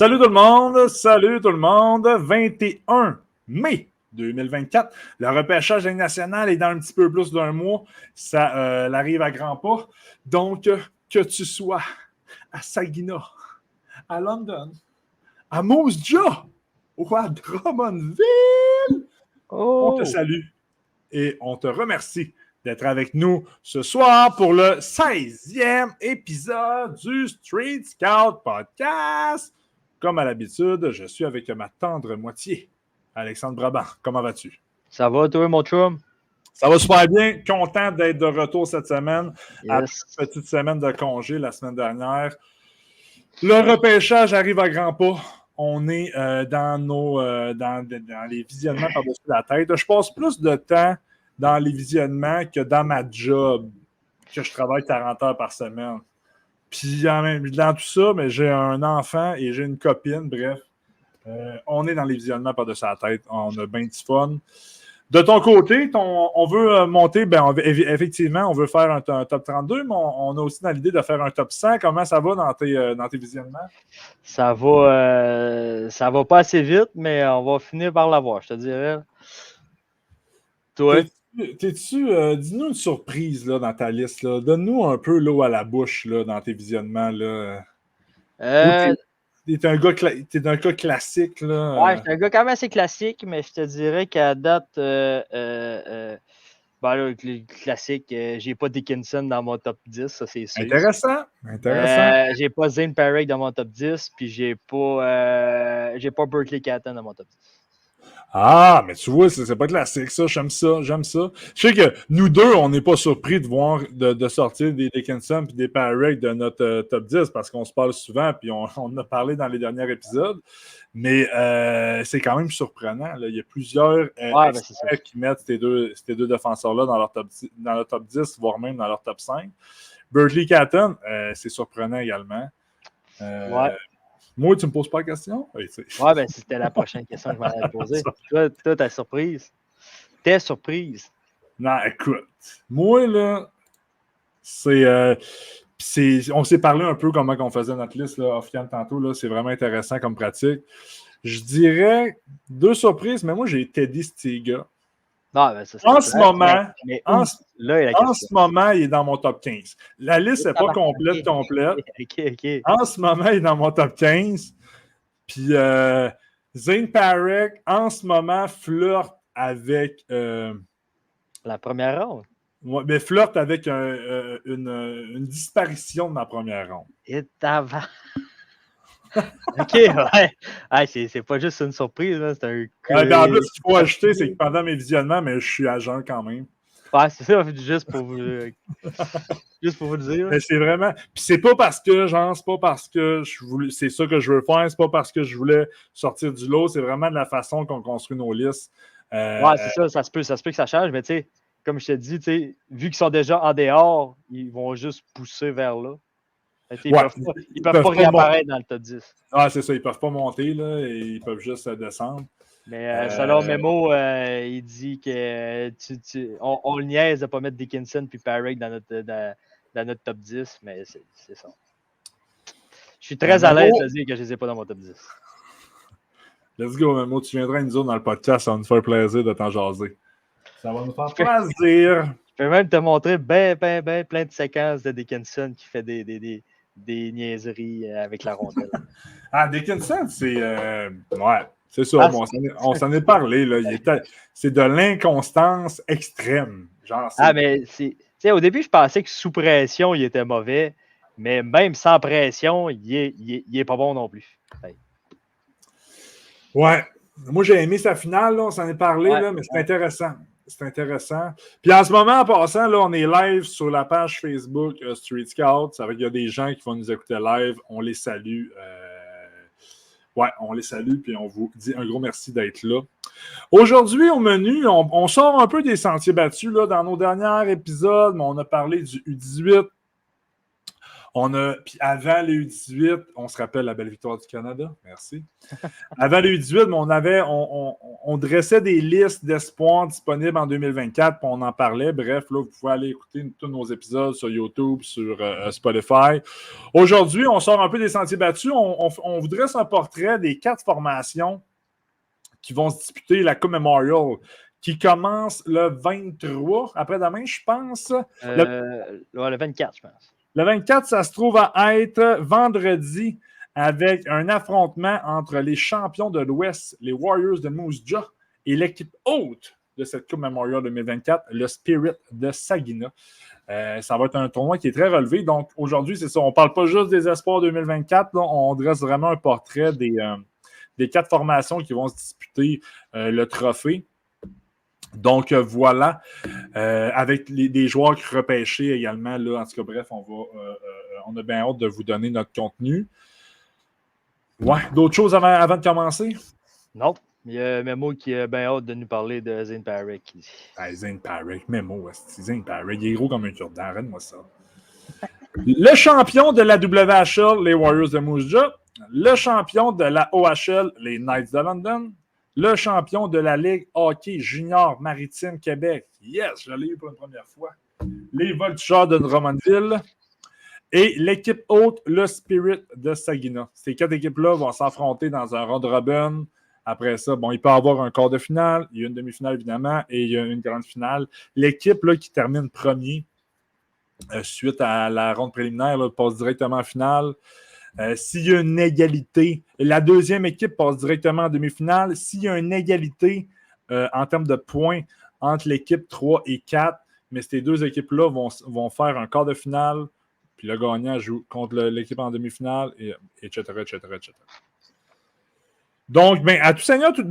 Salut tout le monde, 21 mai 2024. Le repêchage national est dans un petit peu plus d'un mois. Ça arrive à grands pas. Donc, que tu sois à Saginaw, à London, à Moose Jaw ou à Drummondville, on te salue et on te remercie d'être avec nous ce soir pour le 16e épisode du Street Scout Podcast. Comme à l'habitude, je suis avec ma tendre moitié, Alexandre Brabant. Comment vas-tu? Ça va, toi, mon chum? Ça va super bien. Content d'être de retour cette semaine. Yes. Après une petite semaine de congé la semaine dernière. Le repêchage arrive à grands pas. On est dans les visionnements par-dessus la tête. Je passe plus de temps dans les visionnements que dans ma job, que je travaille 40 heures par semaine. Puis dans tout ça, mais j'ai un enfant et j'ai une copine, bref. On est dans les visionnements par-dessus la tête. On a bien du fun. De ton côté, on veut monter, effectivement, on veut faire un top 32, mais on a aussi dans l'idée de faire un top 100. Comment ça va dans tes visionnements? Ça va pas assez vite, mais on va finir par l'avoir, je te dirais. Toi? Dis-nous une surprise là, dans ta liste. Là. Donne-nous un peu l'eau à la bouche là, dans tes visionnements. Là. T'es un gars classique. Là. Ouais, je suis un gars quand même assez classique, mais je te dirais qu'à date, le classique, j'ai pas Dickinson dans mon top 10, ça c'est sûr. Intéressant. J'ai pas Zane Parrish dans mon top 10, puis j'ai pas Berkeley Catton dans mon top 10. Ah, mais tu vois, c'est pas classique, ça. J'aime ça. Je sais que nous deux, on n'est pas surpris de voir de sortir des Dickinson et des Parrish de notre top 10 parce qu'on se parle souvent puis on en a parlé dans les derniers épisodes. Mais c'est quand même surprenant. Là. Il y a plusieurs experts qui mettent ces deux défenseurs-là dans leur top 10, voire même dans leur top 5. Berkeley Catton, c'est surprenant également. Moi, tu me poses pas la question? Oui, c'était la prochaine question que je m'allais poser. Toi, ta surprise. T'es surprise. Non, écoute. Moi, là, on s'est parlé un peu comment on faisait notre liste là, off-cam tantôt. Là, c'est vraiment intéressant comme pratique. Je dirais deux surprises, mais moi, j'ai Teddy Stiga. En ce moment, il est dans mon top 15. La liste n'est pas complète. Okay. En ce moment, il est dans mon top 15. Puis Zane Parrish, en ce moment, flirte avec... la première ronde? Ouais, mais flirte avec une disparition de ma première ronde. Et t'avais... OK, ouais. C'est pas juste une surprise, là, c'est un... en plus, ce qu'il faut ajouter, c'est que pendant mes visionnements, mais je suis à jeun quand même. Ouais, c'est ça, juste pour vous le dire. Mais c'est vraiment... Puis c'est pas parce que, c'est ça que je veux faire, c'est pas parce que je voulais sortir du lot, c'est vraiment de la façon qu'on construit nos listes. Ouais, c'est ça se peut que ça change, mais tu sais, comme je te dis, vu qu'ils sont déjà en dehors, ils vont juste pousser vers là. Ils peuvent pas réapparaître dans le top 10. Ah, c'est ça, ils peuvent pas monter, là, et ils peuvent juste descendre. Mais selon Memo, il dit que on le niaise de ne pas mettre Dickinson puis Parrish dans notre top 10, mais c'est ça. Je suis très à l'aise de dire que je ne les ai pas dans mon top 10. Let's go, Memo. Tu viendras nous autres dans le podcast, ça va nous faire plaisir de t'en jaser. Ça va nous faire plaisir. Je peux même te montrer plein de séquences de Dickinson qui fait des niaiseries avec la rondelle. Ah, Dickinson, c'est... ouais, c'est ça. On s'en est parlé. Là. C'est de l'inconstance extrême. Mais au début, je pensais que sous pression, il était mauvais. Mais même sans pression, il est pas bon non plus. Ouais. Moi, j'ai aimé sa finale. Là. On s'en est parlé, là, mais c'est intéressant. C'est intéressant. Puis en ce moment, en passant, là, on est live sur la page Facebook Street Scout. Ça veut dire qu'il y a des gens qui vont nous écouter live. On les salue. On les salue, puis on vous dit un gros merci d'être là. Aujourd'hui, au menu, on sort un peu des sentiers battus. Là, dans nos derniers épisodes, on a parlé du U18. Puis avant les U18, on se rappelle la belle victoire du Canada. Merci. Avant les U18, on dressait des listes d'espoirs disponibles en 2024, puis on en parlait. Bref, là, vous pouvez aller écouter tous nos épisodes sur YouTube, sur Spotify. Aujourd'hui, on sort un peu des sentiers battus. On vous dresse un portrait des 4 formations qui vont se disputer la Coupe Memorial, qui commence le 23, après-demain, je pense. Le 24, je pense. Le 24, ça se trouve à être vendredi avec un affrontement entre les champions de l'Ouest, les Warriors de Moose Jaw, et l'équipe haute de cette Coupe Memorial 2024, le Spirit de Saginaw. Ça va être un tournoi qui est très relevé. Donc, aujourd'hui, c'est ça. On ne parle pas juste des espoirs 2024. Là, on dresse vraiment un portrait des 4 formations qui vont se disputer le trophée. Donc, voilà. Avec des joueurs repêchés également. Là, en tout cas, bref, on a bien hâte de vous donner notre contenu. Ouais, d'autres choses avant de commencer? Non. Il y a Memo qui a bien hâte de nous parler de Zane Parrick. Zane Parrick, Memo, Zane Parrick, il est gros comme un cure-dent, arrête-moi ça. Le champion de la WHL, les Warriors de Moose Jaw. Le champion de la OHL, les Knights de London. Le champion de la Ligue hockey junior maritime Québec. Yes, je l'ai eu pour une première fois. Les Voltigeurs de Drummondville. Et l'équipe haute, le Spirit de Saginaw. Ces 4 équipes-là vont s'affronter dans un round robin. Après ça, bon, il peut y avoir un quart de finale, il y a une demi-finale évidemment, et il y a une grande finale. L'équipe là, qui termine premier suite à la ronde préliminaire là, passe directement en finale. S'il y a une égalité, la deuxième équipe passe directement en demi-finale. S'il y a une égalité en termes de points entre l'équipe 3 et 4, mais ces 2 équipes-là vont faire un quart de finale. Puis le gagnant joue contre l'équipe en demi-finale, etc., etc., etc. Donc, à tout seigneur, tout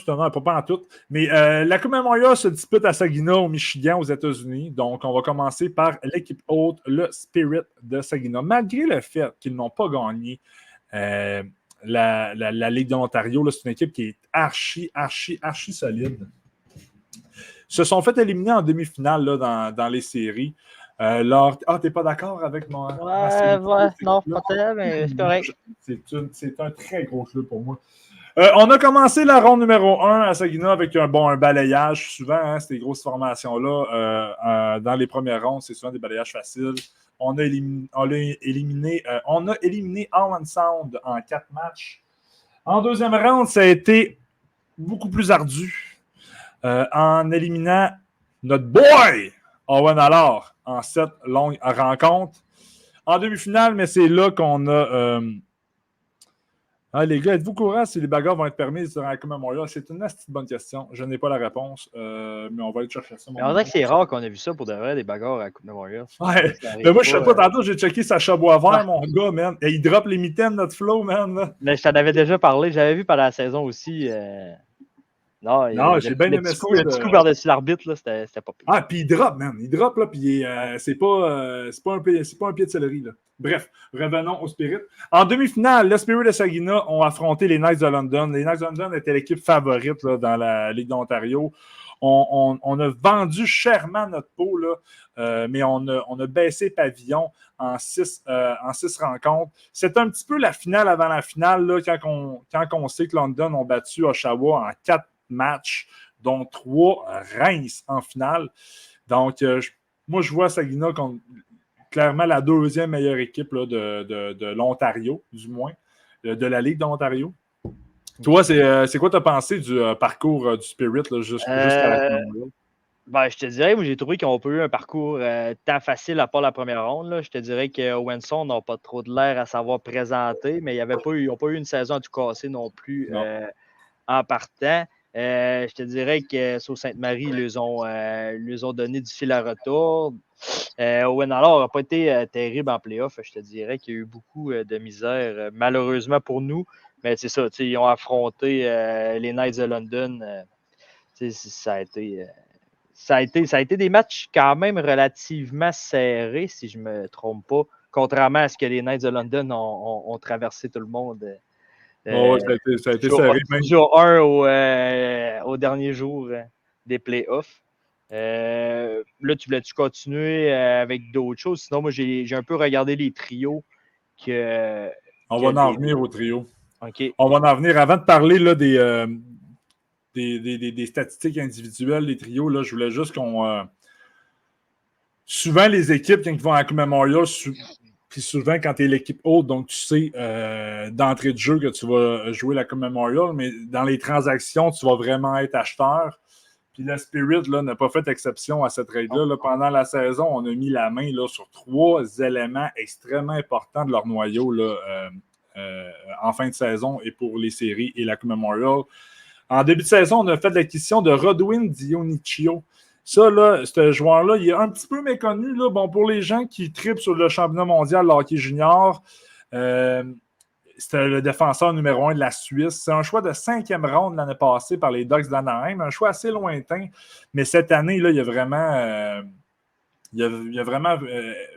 honneur, pas en tout. Mais la Coupe Memorial se dispute à Saginaw, au Michigan, aux États-Unis. Donc, on va commencer par l'équipe haute, le Spirit de Saginaw. Malgré le fait qu'ils n'ont pas gagné la Ligue de l'Ontario, c'est une équipe qui est archi solide. Se sont fait éliminer en demi-finale là, dans les séries. T'es pas d'accord avec mon. Non, pas tellement, mais c'est correct. C'est un très gros jeu pour moi. On a commencé la ronde numéro 1 à Saginaw avec un balayage. Souvent, ces grosses formations-là, dans les premières rondes, c'est souvent des balayages faciles. On a éliminé Allen Sound en 4 matchs. En deuxième ronde, ça a été beaucoup plus ardu en éliminant notre boy Owen Allard en 7 longues rencontres. En demi-finale, mais c'est là qu'on a... les gars, êtes-vous courants si les bagarres vont être permises durant la Coupe Memorial? C'est une assez bonne question. Je n'ai pas la réponse, mais on va aller chercher ça. On dirait que c'est rare qu'on ait vu ça pour de vrai, des bagarres à la Coupe Memorial. Ouais, mais moi, je sais pas, tantôt, j'ai checké Sacha Boisvert, mon gars, man. Et il drop les mitaines, notre flow, man. Là. Mais je t'en avais déjà parlé. J'avais vu pendant la saison aussi... Non, j'ai bien aimé ça. Le petit coup par-dessus l'arbitre, là, c'était pas pire. Ah, puis il drop, man. Il drop, là, puis c'est pas un pied de céleri, là. Bref, revenons au Spirit. En demi-finale, le Spirit de Saginaw ont affronté les Knights de London. Les Knights de London étaient l'équipe favorite là, dans la Ligue d'Ontario. On a vendu chèrement notre peau, là, mais on a baissé pavillon en 6 rencontres. C'est un petit peu la finale avant la finale, là, quand on sait que London ont battu Oshawa en 4 matchs, dont 3 Reims en finale. Donc, moi, je vois Saginaw comme clairement la deuxième meilleure équipe là, de l'Ontario, du moins, de la Ligue d'Ontario. Toi, c'est quoi ta pensée du parcours du Spirit là, jusqu'à la finale? Je te dirais, moi, j'ai trouvé qu'ils n'ont pas eu un parcours tant facile à part la première ronde. Là. Je te dirais que Owenson n'a pas trop de l'air à savoir présenter, mais ils n'ont pas eu une saison à tout casser non plus en partant. Je te dirais que Sault Sainte-Marie, ils lui ont donné du fil à retour. Owen Allard n'a pas été terrible en playoff. Je te dirais qu'il y a eu beaucoup de misère, malheureusement pour nous. Mais c'est ça, ils ont affronté les Knights de London. Ça a été des matchs quand même relativement serrés, si je ne me trompe pas, contrairement à ce que les Knights de London ont traversé tout le monde. Ça a été serré. Jour 1 au dernier jour des playoffs. Là, tu voulais-tu continuer avec d'autres choses? Sinon, moi, j'ai un peu regardé les trios. On va en venir au trio. Okay. On va en venir. Avant de parler là, des statistiques individuelles, des trios, là, je voulais juste qu'on... souvent, les équipes, quand ils vont à la Coupe Memorial, puis souvent, quand tu es l'équipe haute, donc tu sais d'entrée de jeu que tu vas jouer la Coupe Memorial, mais dans les transactions, tu vas vraiment être acheteur. Puis le Spirit là, n'a pas fait exception à cette règle-là. Là, pendant la saison, on a mis la main là, sur 3 éléments extrêmement importants de leur noyau là, en fin de saison et pour les séries et la Coupe Memorial. En début de saison, on a fait l'acquisition de Rodwin Dioniccio. Ça, là, ce joueur-là, il est un petit peu méconnu. Là. Bon, pour les gens qui tripent sur le championnat mondial de hockey junior, c'était le défenseur numéro 1 de la Suisse. C'est un choix de 5e ronde l'année passée par les Ducks d'Anaheim. Un choix assez lointain. Mais cette année, là, il a vraiment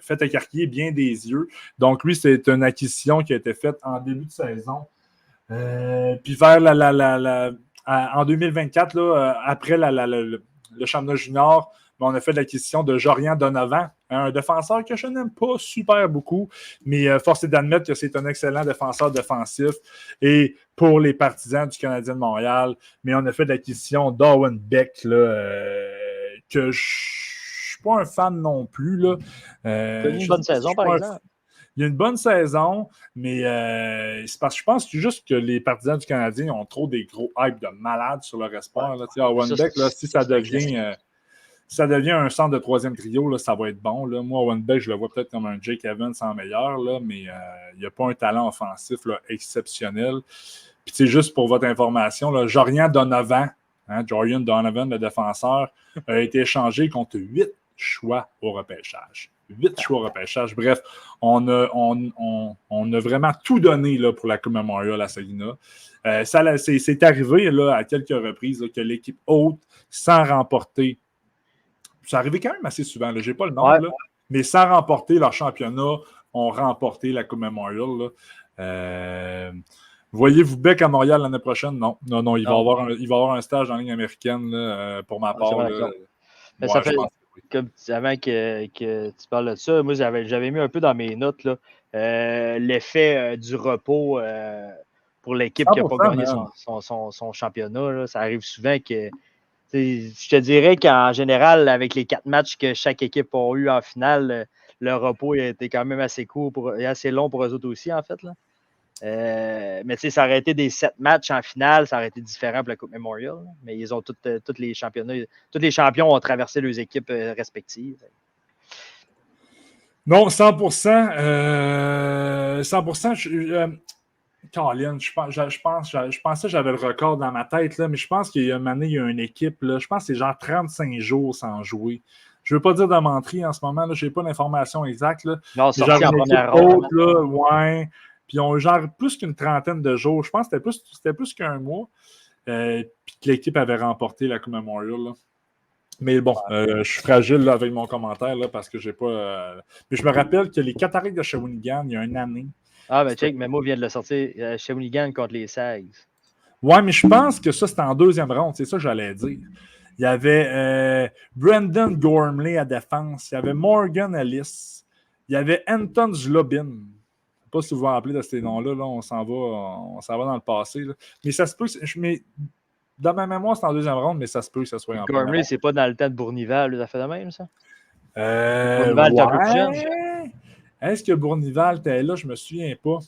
fait écarquiller bien des yeux. Donc, lui, c'est une acquisition qui a été faite en début de saison. Puis vers en 2024, là, après le championnat junior, on a fait l'acquisition de Jorian Donovan, un défenseur que je n'aime pas super beaucoup, mais force est d'admettre que c'est un excellent défenseur défensif. Et pour les partisans du Canadien de Montréal, mais on a fait l'acquisition d'Owen Beck, là, que je ne suis pas un fan non plus. Là. Il a une bonne saison, par exemple. Il y a une bonne saison, mais c'est parce que je pense juste que les partisans du Canadien ont trop des gros hype de malades sur leur espoir. Là. Owen Beck, là, si ça devient un centre de 3e trio, là, ça va être bon. Là. Moi, Owen Beck, je le vois peut-être comme un Jake Evans en meilleur, là, mais il n'y a pas un talent offensif là, exceptionnel. Puis, c'est juste pour votre information, là, Jorian Donovan, le défenseur, a été échangé contre 8 choix au repêchage. 8 choix au repêchage. Bref, on a vraiment tout donné là, pour la Coupe Memorial à Saginaw. C'est arrivé là, à quelques reprises là, que l'équipe haute, sans remporter, ça arrivait quand même assez souvent, je n'ai pas le nom, là, mais sans remporter leur championnat, ont remporté la Coupe Memorial. Voyez-vous Beck à Montréal l'année prochaine? Non, il va y avoir un stage en ligne américaine là, pour ma part. Mais ça fait... Comme avant que tu parles de ça, moi, j'avais mis un peu dans mes notes là, l'effet du repos pour l'équipe qui n'a pas gagné son championnat. Là. Ça arrive souvent que, je te dirais qu'en général, avec les 4 matchs que chaque équipe a eu en finale, le repos a été quand même assez court et assez long pour eux autres aussi, en fait. Là. Mais ça aurait été des 7 matchs en finale, ça aurait été différent pour la Coupe Memorial. Là. Mais ils ont tous les championnats, tous les champions ont traversé leurs équipes respectives. Non, 100%. 100%. Caroline, je pensais que j'avais le record dans ma tête, là, mais je pense qu'il y a une année, il y a une équipe, là, je pense que c'est genre 35 jours sans jouer. Je ne veux pas dire de menterie en ce moment, je n'ai pas l'information exacte. Là. Non, c'est genre en première ronde. Ouais. Puis ils ont genre plus qu'une trentaine de jours. Je pense que c'était plus qu'un mois. Puis que l'équipe avait remporté la Coupe Memorial. Là. Mais bon, je suis fragile là, avec mon commentaire là, parce que j'ai pas. Mais je me rappelle que les Cataractes de Shawinigan, il y a une année. Ah, ben check, Memo vient de le sortir. Shawinigan contre les Sags. Ouais, mais je pense que ça, c'était en 2e ronde. C'est ça que j'allais dire. Il y avait Brendan Gormley à défense. Il y avait Morgan Ellis. Il y avait Anton Zlobin. Je ne sais pas si vous vous rappelez de ces noms-là. Là, on s'en va dans le passé. Là. Mais ça se peut. Mais dans ma mémoire, c'est en 2e ronde, mais ça se peut que ça soit en première ronde. Gormley, c'est pas dans le temps de Bournival. Ça fait de même, ça? Bournival était un peu plus jeune. Est-ce que Bournival était là? Je ne me souviens pas.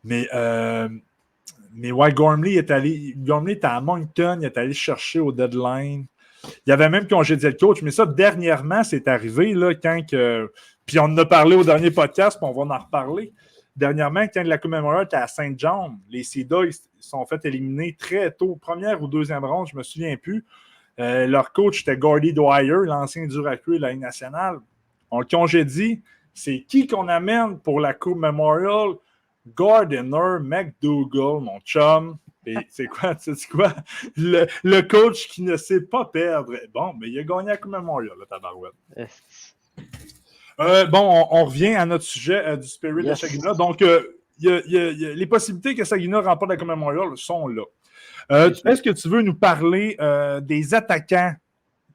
Mais ouais, Gormley était à Moncton, il est allé chercher au deadline. Il y avait même congédié le coach, mais ça, dernièrement, c'est arrivé, là, quand que. Puis on en a parlé au dernier podcast, puis on va en reparler. Dernièrement, quand la Coupe Memorial était à Saint-John, les Sea-Dogs ils sont fait éliminer très tôt, 1e ou 2e ronde, je ne me souviens plus. Leur coach était Gordy Dwyer, l'ancien Duracue de la Ligue nationale. On le congédie. C'est qui qu'on amène pour la Coupe Memorial? Gardiner McDougall, mon chum. Et c'est quoi? Le coach qui ne sait pas perdre. Bon, mais il a gagné la Coupe Memorial, le tabarouette. On revient à notre sujet du Spirit de Saginaw. Donc, les possibilités que Saginaw remporte la Coupe Memorial sont là. Est-ce que tu veux nous parler des attaquants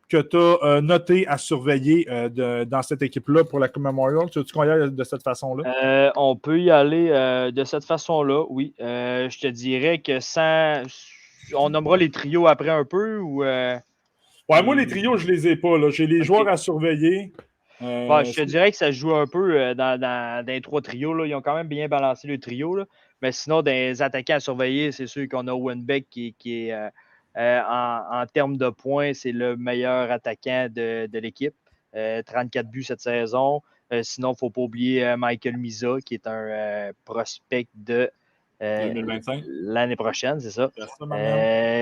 que tu as noté à surveiller dans cette équipe-là pour la Coupe Memorial? Tu veux qu'on y aille de cette façon-là? On peut y aller de cette façon-là, oui. Je te dirais que sans On nommera les trios après un peu ou. Ouais, moi, les trios, je les ai pas. Là. J'ai les joueurs à surveiller. Je te dirais que ça se joue un peu dans les 3 trios. Là. Ils ont quand même bien balancé le trio. Là. Mais sinon, dans les attaquants à surveiller, c'est sûr qu'on a Owen Beck qui est en termes de points, c'est le meilleur attaquant de l'équipe. 34 buts cette saison. Sinon, il ne faut pas oublier Michael Misa, qui est un prospect de 2025. L'année prochaine, c'est ça.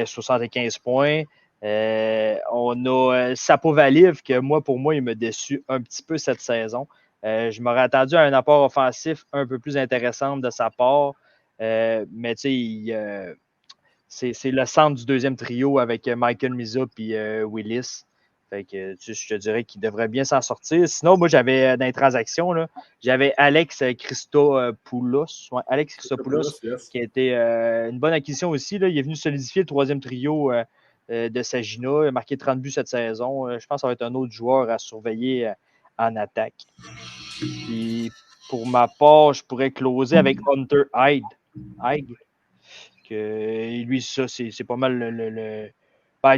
75 points. On a Sapovaliv, que pour moi, il m'a déçu un petit peu cette saison. Je m'aurais attendu à un apport offensif un peu plus intéressant de sa part. Mais tu sais, c'est le centre du deuxième trio avec Michael Misa et Willis. Fait que je te dirais qu'il devrait bien s'en sortir. Sinon, moi, j'avais dans les transactions, là, j'avais Alex Christopoulos. Ouais, Alex Christopoulos, qui a été une bonne acquisition aussi. Là. Il est venu solidifier le 3e trio de Sagina. Il a marqué 30 buts cette saison. Je pense que ça va être un autre joueur à surveiller en attaque. Puis, pour ma part, je pourrais closer avec Hunter Hyde. Que lui, ça, c'est pas mal le... Ben,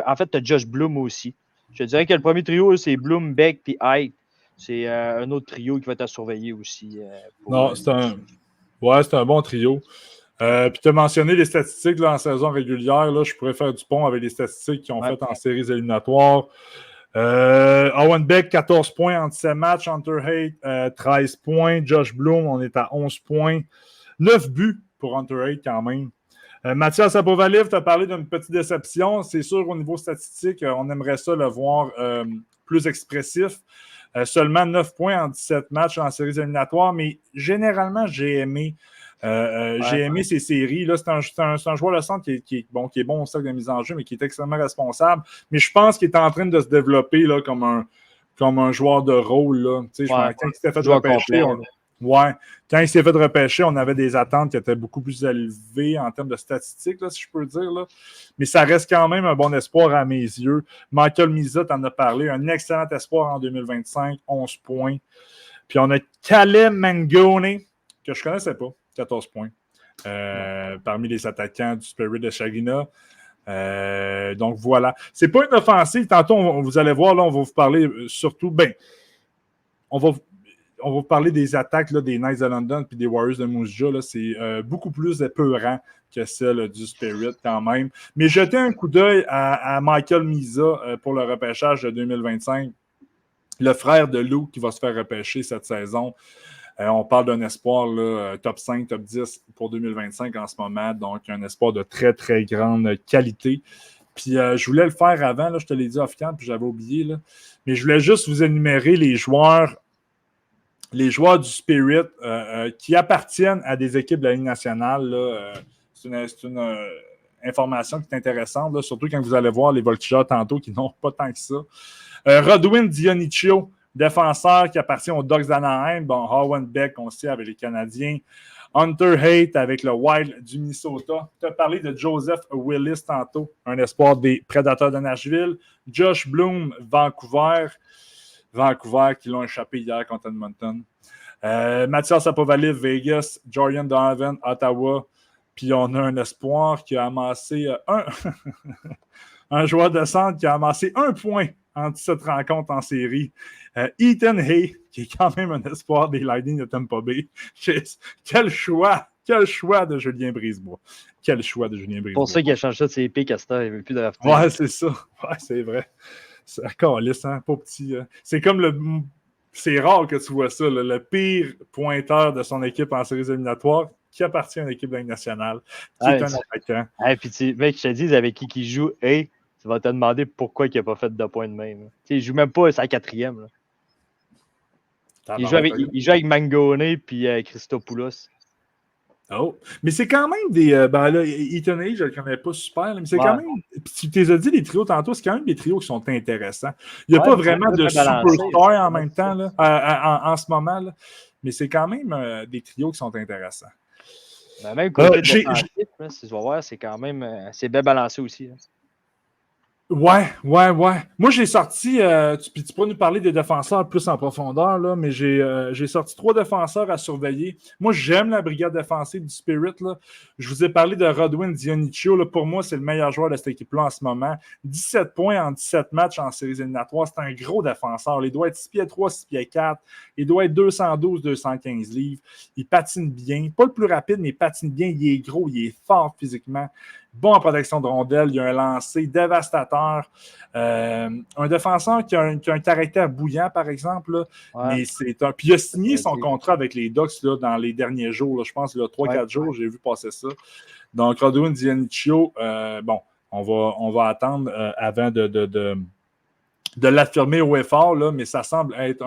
en fait, tu as Josh Bloom aussi. Je te dirais que le premier trio, c'est Bloom, Beck puis Hyde. C'est un autre trio qui va être à surveiller aussi. Non, c'est un bon trio. Puis tu as mentionné les statistiques là, en saison régulière. Là, je pourrais faire du pont avec les statistiques qu'ils ont faites en séries éliminatoires. Owen Beck, 14 points en 17 matchs. Hunter Hayes, 13 points. Josh Bloom, on est à 11 points. 9 buts pour Hunter Hayes quand même. Mathias Sapovaliv, tu as parlé d'une petite déception. C'est sûr, au niveau statistique, on aimerait ça le voir plus expressif. Seulement 9 points en 17 matchs en séries éliminatoires, mais généralement, j'ai aimé ces séries. Là, c'est un joueur de centre qui est bon au cercle de mise en jeu, mais qui est extrêmement responsable. Mais je pense qu'il est en train de se développer là, comme un joueur de rôle. Là. Quand il s'était fait repêcher, quand il s'est fait repêcher, on avait des attentes qui étaient beaucoup plus élevées en termes de statistiques, là, si je peux dire. Là. Mais ça reste quand même un bon espoir à mes yeux. Michael Misa t'en a parlé. Un excellent espoir en 2025, 11 points. Puis on a Caleb Mangone, que je ne connaissais pas, 14 points. Parmi les attaquants du Spirit de Sagina. Donc voilà. C'est pas une offensive. Tantôt, vous allez voir, là, on va vous parler surtout. On va vous parler des attaques là, des Knights de London et des Warriors de Moose Jaw. C'est beaucoup plus épeurant que celle du Spirit quand même. Mais jetez un coup d'œil à Michael Misa pour le repêchage de 2025. Le frère de Lou qui va se faire repêcher cette saison. On parle d'un espoir là, top 5, top 10 pour 2025 en ce moment. Donc, un espoir de très, très grande qualité. Puis, je voulais le faire avant. Là, je te l'ai dit off-cam, puis j'avais oublié. Là. Mais je voulais juste vous énumérer les joueurs du Spirit qui appartiennent à des équipes de la Ligue nationale. Là, c'est une information qui est intéressante, là, surtout quand vous allez voir les voltigeurs tantôt qui n'ont pas tant que ça. Rodwin Dioniccio, défenseur qui appartient aux Ducks d'Anaheim. Bon, Owen Beck, on le sait, avec les Canadiens. Hunter Hayes avec le Wild du Minnesota. Tu as parlé de Joseph Willis tantôt, un espoir des Prédateurs de Nashville. Josh Bloom, Vancouver qui l'ont échappé hier contre Edmonton. Mathias Sapovaliv, Vegas. Jordan Donovan, Ottawa. Puis on a un espoir qui a amassé un joueur de centre qui a amassé 1 point en 17 rencontres en série. Ethan Hay, qui est quand même un espoir des Lightning de Tampa Bay. Quel choix de Julien Brisebois. Quel choix de Julien Brisebois. Pour ça qu'il a changé ça de ses pics à cette heure, il ne veut plus drafter. Ouais, c'est ça. Ouais, c'est vrai. C'est calisse, hein, pas petit. C'est comme c'est rare que tu vois ça, le pire pointeur de son équipe en séries éliminatoires qui appartient à une équipe de la Ligue nationale, qui est un attaquant. Puis, mec, je te dis, avec qui joue, tu vas te demander pourquoi il n'a pas fait de points de même. Il ne joue même pas sa 4e. Là. Il joue avec Mangone et Christopoulos. Oh, mais c'est quand même des. Là, Ethan Hayes, je ne le connais pas super, mais c'est quand même. Tu t'es dit les trios tantôt, c'est quand même des trios qui sont intéressants. Il n'y a pas vraiment de superstar en même temps, là, en ce moment, là, mais c'est quand même des trios qui sont intéressants. Même côté défensif, si tu vas voir, c'est quand même. C'est bien balancé aussi. Là. Ouais. Moi, j'ai sorti, puis tu pourras nous parler des défenseurs plus en profondeur, là, mais j'ai sorti 3 défenseurs à surveiller. Moi, j'aime la brigade défensive du Spirit. Là. Je vous ai parlé de Rodwin Dioniccio. Là. Pour moi, c'est le meilleur joueur de cette équipe-là en ce moment. 17 points en 17 matchs en séries éliminatoires. C'est un gros défenseur. Il doit être 6 pieds 3, 6 pieds 4. Il doit être 212, 215 livres. Il patine bien. Pas le plus rapide, mais il patine bien. Il est gros, il est fort physiquement. Bon en protection de rondelles, il a un lancer dévastateur. Un défenseur qui a un caractère bouillant, par exemple, là, Ouais, mais c'est un. Puis il a signé son dit. contrat avec les Ducks là, dans les derniers jours. Là, je pense là, 3-4 Ouais. jours, j'ai vu passer ça. Donc, Rodwin Dioniccio, bon, on va attendre avant de l'affirmer haut et fort, là, mais ça semble être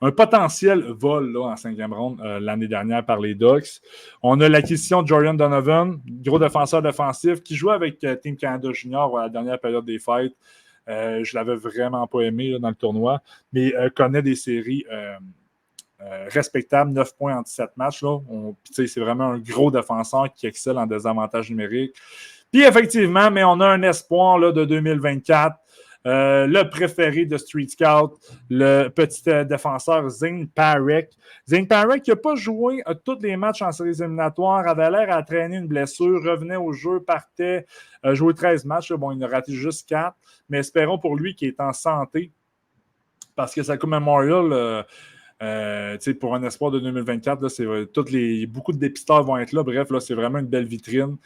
un potentiel vol là, en 5e ronde l'année dernière par les Ducks. On a l'acquisition de Jordan Donovan, gros défenseur défensif, qui jouait avec Team Canada Junior à la dernière période des fêtes. Je l'avais vraiment pas aimé là, dans le tournoi, mais connaît des séries respectables, 9 points en 17 matchs. Là. C'est vraiment un gros défenseur qui excelle en désavantage numérique. Puis effectivement, mais on a un espoir là, de 2024. Le préféré de Street Scout, le petit défenseur Zane Parek. Zane Parek qui n'a pas joué tous les matchs en séries éliminatoires, avait l'air à traîner une blessure, revenait au jeu, partait, jouer 13 matchs. Bon, il en a raté juste 4, mais espérons pour lui qu'il est en santé parce que sa Coupe Memorial, pour un espoir de 2024, là, beaucoup de dépisteurs vont être là. Bref, là, c'est vraiment une belle vitrine.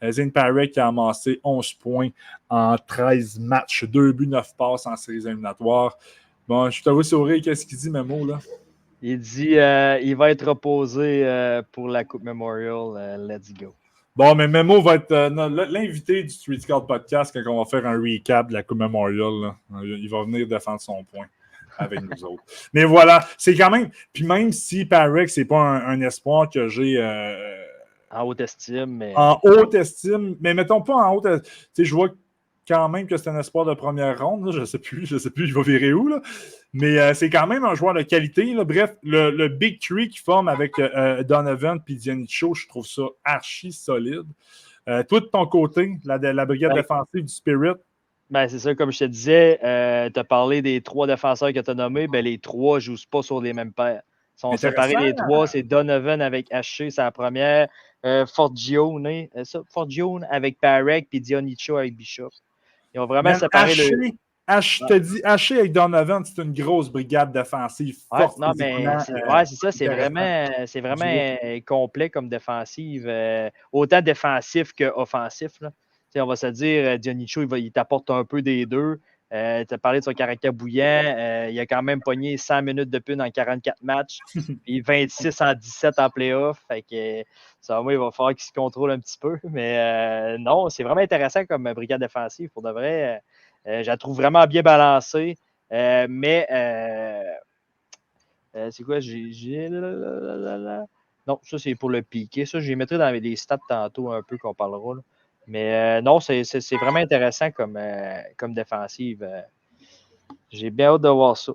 Zane Parek qui a amassé 11 points en 13 matchs, 2 buts, 9 passes en séries éliminatoires. Bon, je t'avoue sourire, qu'est-ce qu'il dit, Memo, là? Il dit il va être reposé pour la Coupe Memorial. Let's go. Bon, mais Memo va être l'invité du Street Scout Podcast quand on va faire un recap de la Coupe Memorial. Là. Il va venir défendre son point avec nous autres. Mais voilà, c'est quand même. Puis même si Parek, c'est pas un espoir que j'ai. En haute estime, mais. En haute estime, mais mettons pas en haute estime. Tu sais, je vois quand même que c'est un espoir de première ronde. Là. Je sais plus, il va virer où. Là. Mais c'est quand même un joueur de qualité. Là. Bref, le Big Tree qui forme avec Donovan et Dionicho, je trouve ça archi solide. Toi, de ton côté, la brigade défensive du Spirit. Ben, c'est ça, comme je te disais, tu as parlé des 3 défenseurs que tu as nommés, ben, les 3 ne jouent pas sur les mêmes paires. Ils sont séparés les 3, c'est Donovan avec Haché, c'est la première, Forgione avec Parek, puis Dionicho avec Bishop. Ils ont vraiment séparé le. Je te dis, Haché avec Donovan, c'est une grosse brigade défensive forte. Non, mais c'est ça, c'est vraiment complet comme défensive, autant défensif qu'offensif. On va se dire, Dionicho, il t'apporte un peu des deux. Tu as parlé de son caractère bouillant. Il a quand même pogné 100 minutes de pune en 44 matchs, puis 26 en 17 en playoff. Fait que ça, moi, il va falloir qu'il se contrôle un petit peu. Mais non, c'est vraiment intéressant comme brigade défensive. Pour de vrai, je la trouve vraiment bien balancée. Mais c'est quoi? Non, ça, c'est pour le piqué. Ça, je les mettrai dans les stats tantôt un peu qu'on parlera. Là. Mais non, c'est vraiment intéressant comme défensive. J'ai bien hâte de voir ça.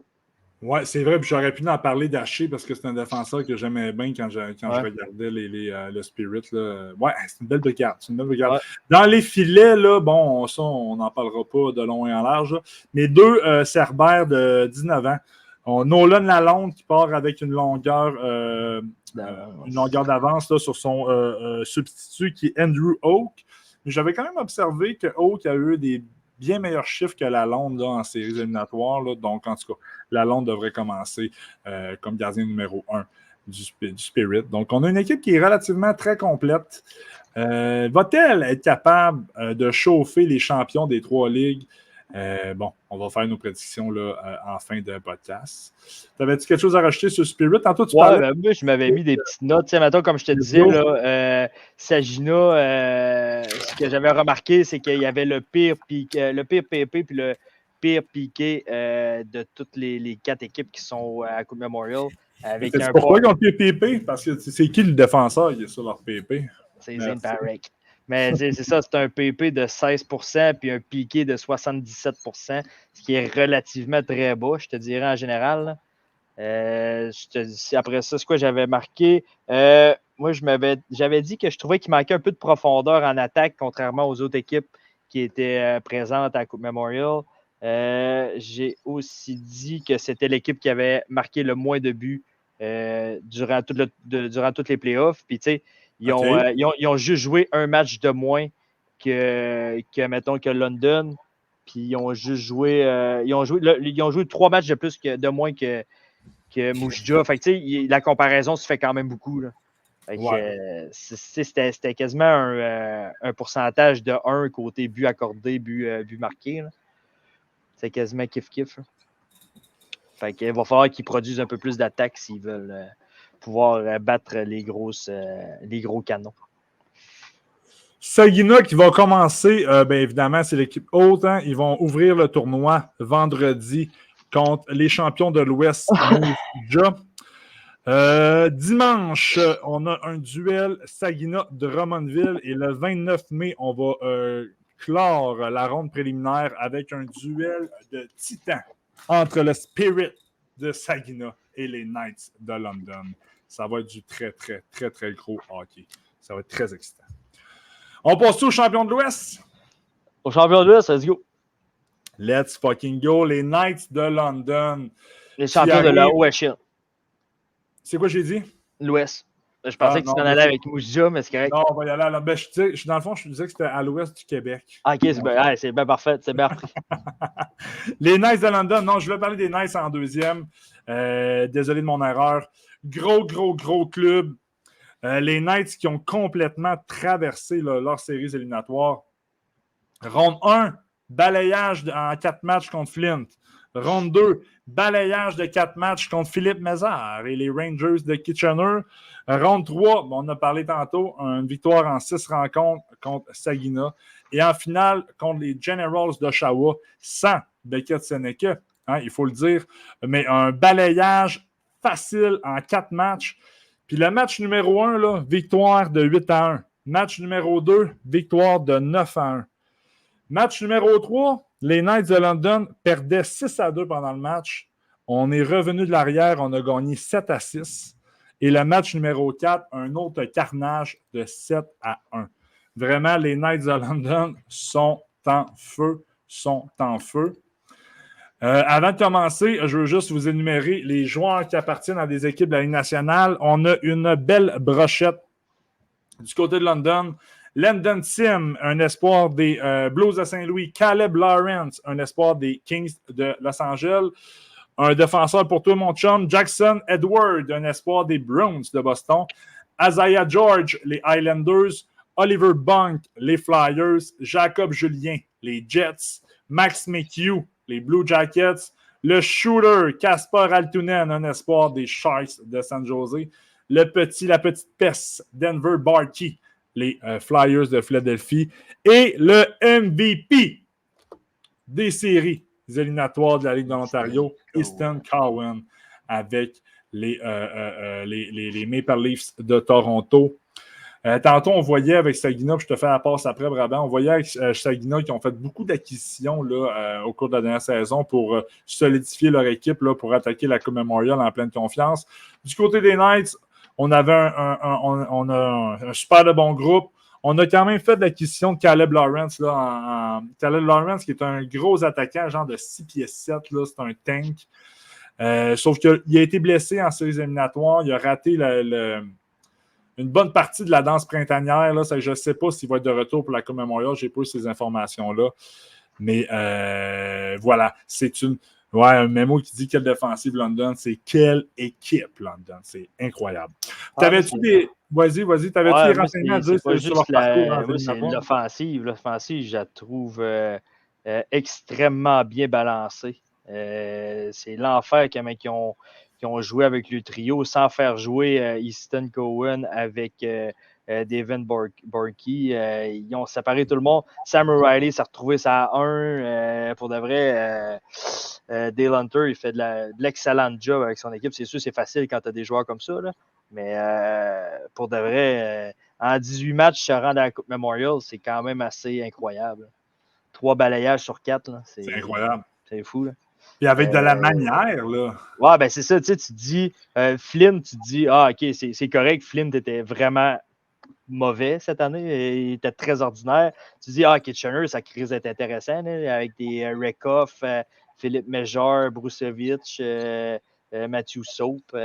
Ouais, c'est vrai, puis j'aurais pu en parler d'Haché parce que c'est un défenseur que j'aimais bien quand je regardais le Spirit. Là. Ouais, c'est une belle brigade. Ouais. Dans les filets, là, bon, ça, on n'en parlera pas de long et en large. Là. Mais 2 Cerbères de 19 ans. Nolan Lalonde qui part avec une longueur d'avance là, sur son substitut qui est Andrew Oak. J'avais quand même observé que Oak a eu des bien meilleurs chiffres que Lalonde là, en séries éliminatoires. Là. Donc, en tout cas, Lalonde devrait commencer comme gardien numéro 1 du Spirit. Donc, on a une équipe qui est relativement très complète. Va-t-elle être capable de chauffer les champions des 3 ligues? Bon, on va faire nos prédictions là, en fin de podcast. T'avais-tu quelque chose à rajouter sur Spirit? Tantôt, tu parlais... Ben, moi, je m'avais mis des petites notes. Maintenant, comme je te disais, là, Sagina, ce que j'avais remarqué, c'est qu'il y avait le pire PP puis le pire piqué de toutes les 4 équipes qui sont à Coupe Memorial. Pourquoi ils ont le PP? Parce que c'est qui le défenseur qui est sur leur PP? C'est Zane Parek. Mais c'est ça, c'est un PP de 16% puis un piqué de 77%, ce qui est relativement très bas, je te dirais en général. Après ça, c'est quoi j'avais marqué? Moi, j'avais dit que je trouvais qu'il manquait un peu de profondeur en attaque, contrairement aux autres équipes qui était présente à la Coupe Memorial. J'ai aussi dit que c'était l'équipe qui avait marqué le moins de buts durant toutes les playoffs. Puis, tu sais, ils ont juste joué un match de moins mettons, que London. Puis, ils ont juste joué, ils ont joué 3 matchs de moins que Moose Jaw. Fait que, tu sais, la comparaison se fait quand même beaucoup, là. Fait que, c'était quasiment un pourcentage de 1 côté but accordé, but marqué. C'est quasiment kiff-kiff. Fait qu'il va falloir qu'ils produisent un peu plus d'attaques s'ils veulent pouvoir battre les gros canons. Saginaw qui va commencer, bien évidemment, c'est l'équipe haute. Hein? Ils vont ouvrir le tournoi vendredi contre les champions de l'Ouest, Moose Jaw. Dimanche, on a un duel Saginaw-Drummondville et le 29 mai, on va clore la ronde préliminaire avec un duel de titans entre le Spirit de Saginaw et les Knights de London. Ça va être du très, très, très, très gros hockey. Ça va être très excitant. On passe tout aux champions de l'Ouest? Aux champions de l'Ouest, let's go. Let's fucking go. Les Knights de London. Les champions de la OHL. C'est quoi j'ai dit? L'Ouest. Je pensais que tu en allais avec Moose Jaw, mais c'est correct. Non, on va y aller à l'Ouest. Ben, dans le fond, je te disais que c'était à l'Ouest du Québec. Ah, ok, c'est bien parfait. C'est bien repris. Les Knights de London. Non, je voulais parler des Knights en deuxième. Désolé de mon erreur. Gros club. Les Knights qui ont complètement traversé leurs séries éliminatoires. Ronde 1, balayage en 4 matchs contre Flint. Ronde 2, balayage de 4 matchs contre Philippe Mézard et les Rangers de Kitchener. Ronde 3, on en a parlé tantôt, une victoire en 6 rencontres contre Saginaw. Et en finale, contre les Generals d'Oshawa, sans Beckett Seneca, hein, il faut le dire, mais un balayage facile en 4 matchs. Puis le match numéro 1, là, victoire de 8-1. Match numéro 2, victoire de 9-1. Match numéro 3, les Knights de London perdaient 6-2 pendant le match. On est revenu de l'arrière, on a gagné 7-6. Et le match numéro 4, un autre carnage de 7-1. Vraiment, les Knights de London sont en feu. Avant de commencer, je veux juste vous énumérer les joueurs qui appartiennent à des équipes de la Ligue nationale. On a une belle brochette du côté de London. Landon Sim, un espoir des Blues de Saint-Louis. Caleb Lawrence, un espoir des Kings de Los Angeles. Un défenseur pour toi, mon chum. Jackson Edward, un espoir des Bruins de Boston. Isaiah George, les Islanders. Oliver Bunk, les Flyers. Jacob Julien, les Jets. Max McHugh, les Blue Jackets. Le shooter, Kasper Altunen, un espoir des Sharks de San Jose. La petite peste, Denver Barkey, les Flyers de Philadelphie. Et le MVP des séries éliminatoires de la Ligue de l'Ontario, Easton Cowan, avec les Maple Leafs de Toronto. Tantôt, on voyait avec Saginaw, je te fais la passe après, Brabant, on voyait avec Saginaw qui ont fait beaucoup d'acquisitions au cours de la dernière saison pour solidifier leur équipe, là, pour attaquer la Coupe Memorial en pleine confiance. Du côté des Knights, on avait un super de bon groupe. On a quand même fait de l'acquisition de Caleb Lawrence. Caleb Lawrence, qui est un gros attaquant, genre de 6 pieds 7, là, c'est un tank. Sauf qu'il a été blessé en séries éliminatoires. Il a raté une bonne partie de la danse printanière. Là, je ne sais pas s'il va être de retour pour la Coupe Memorial. Je n'ai pas eu ces informations-là. Mais voilà, c'est un mémo qui dit quelle défensive London. C'est quelle équipe London. C'est incroyable. T'avais-tu des... Vas-y. T'avais-tu des renseignements à dire sur leur parcours? C'est l'offensive. L'offensive, je la trouve extrêmement bien balancée. C'est l'enfer qui ont joué avec le trio sans faire jouer Easton Cowan avec Devin Borky. Ils ont séparé tout le monde. Sam O'Reilly s'est retrouvé ça à 1. Pour de vrai, Dale Hunter, il fait de l'excellent job avec son équipe. C'est sûr, c'est facile quand tu as des joueurs comme ça. Là. Mais pour de vrai, en 18 matchs, se rendre à la Coupe Memorial, c'est quand même assez incroyable. 3 balayages sur 4. Là. C'est incroyable. C'est fou. Là. Et avec de la manière, là. Ouais, ben c'est ça, tu sais, tu te dis, Flynn, tu te dis, OK, c'est correct, Flynn était vraiment mauvais cette année. Il était très ordinaire. Tu dis, Kitchener, ça risque d'être intéressant là, avec des Rekoff, Philippe Méjor, Brucevic, Matthew Soap.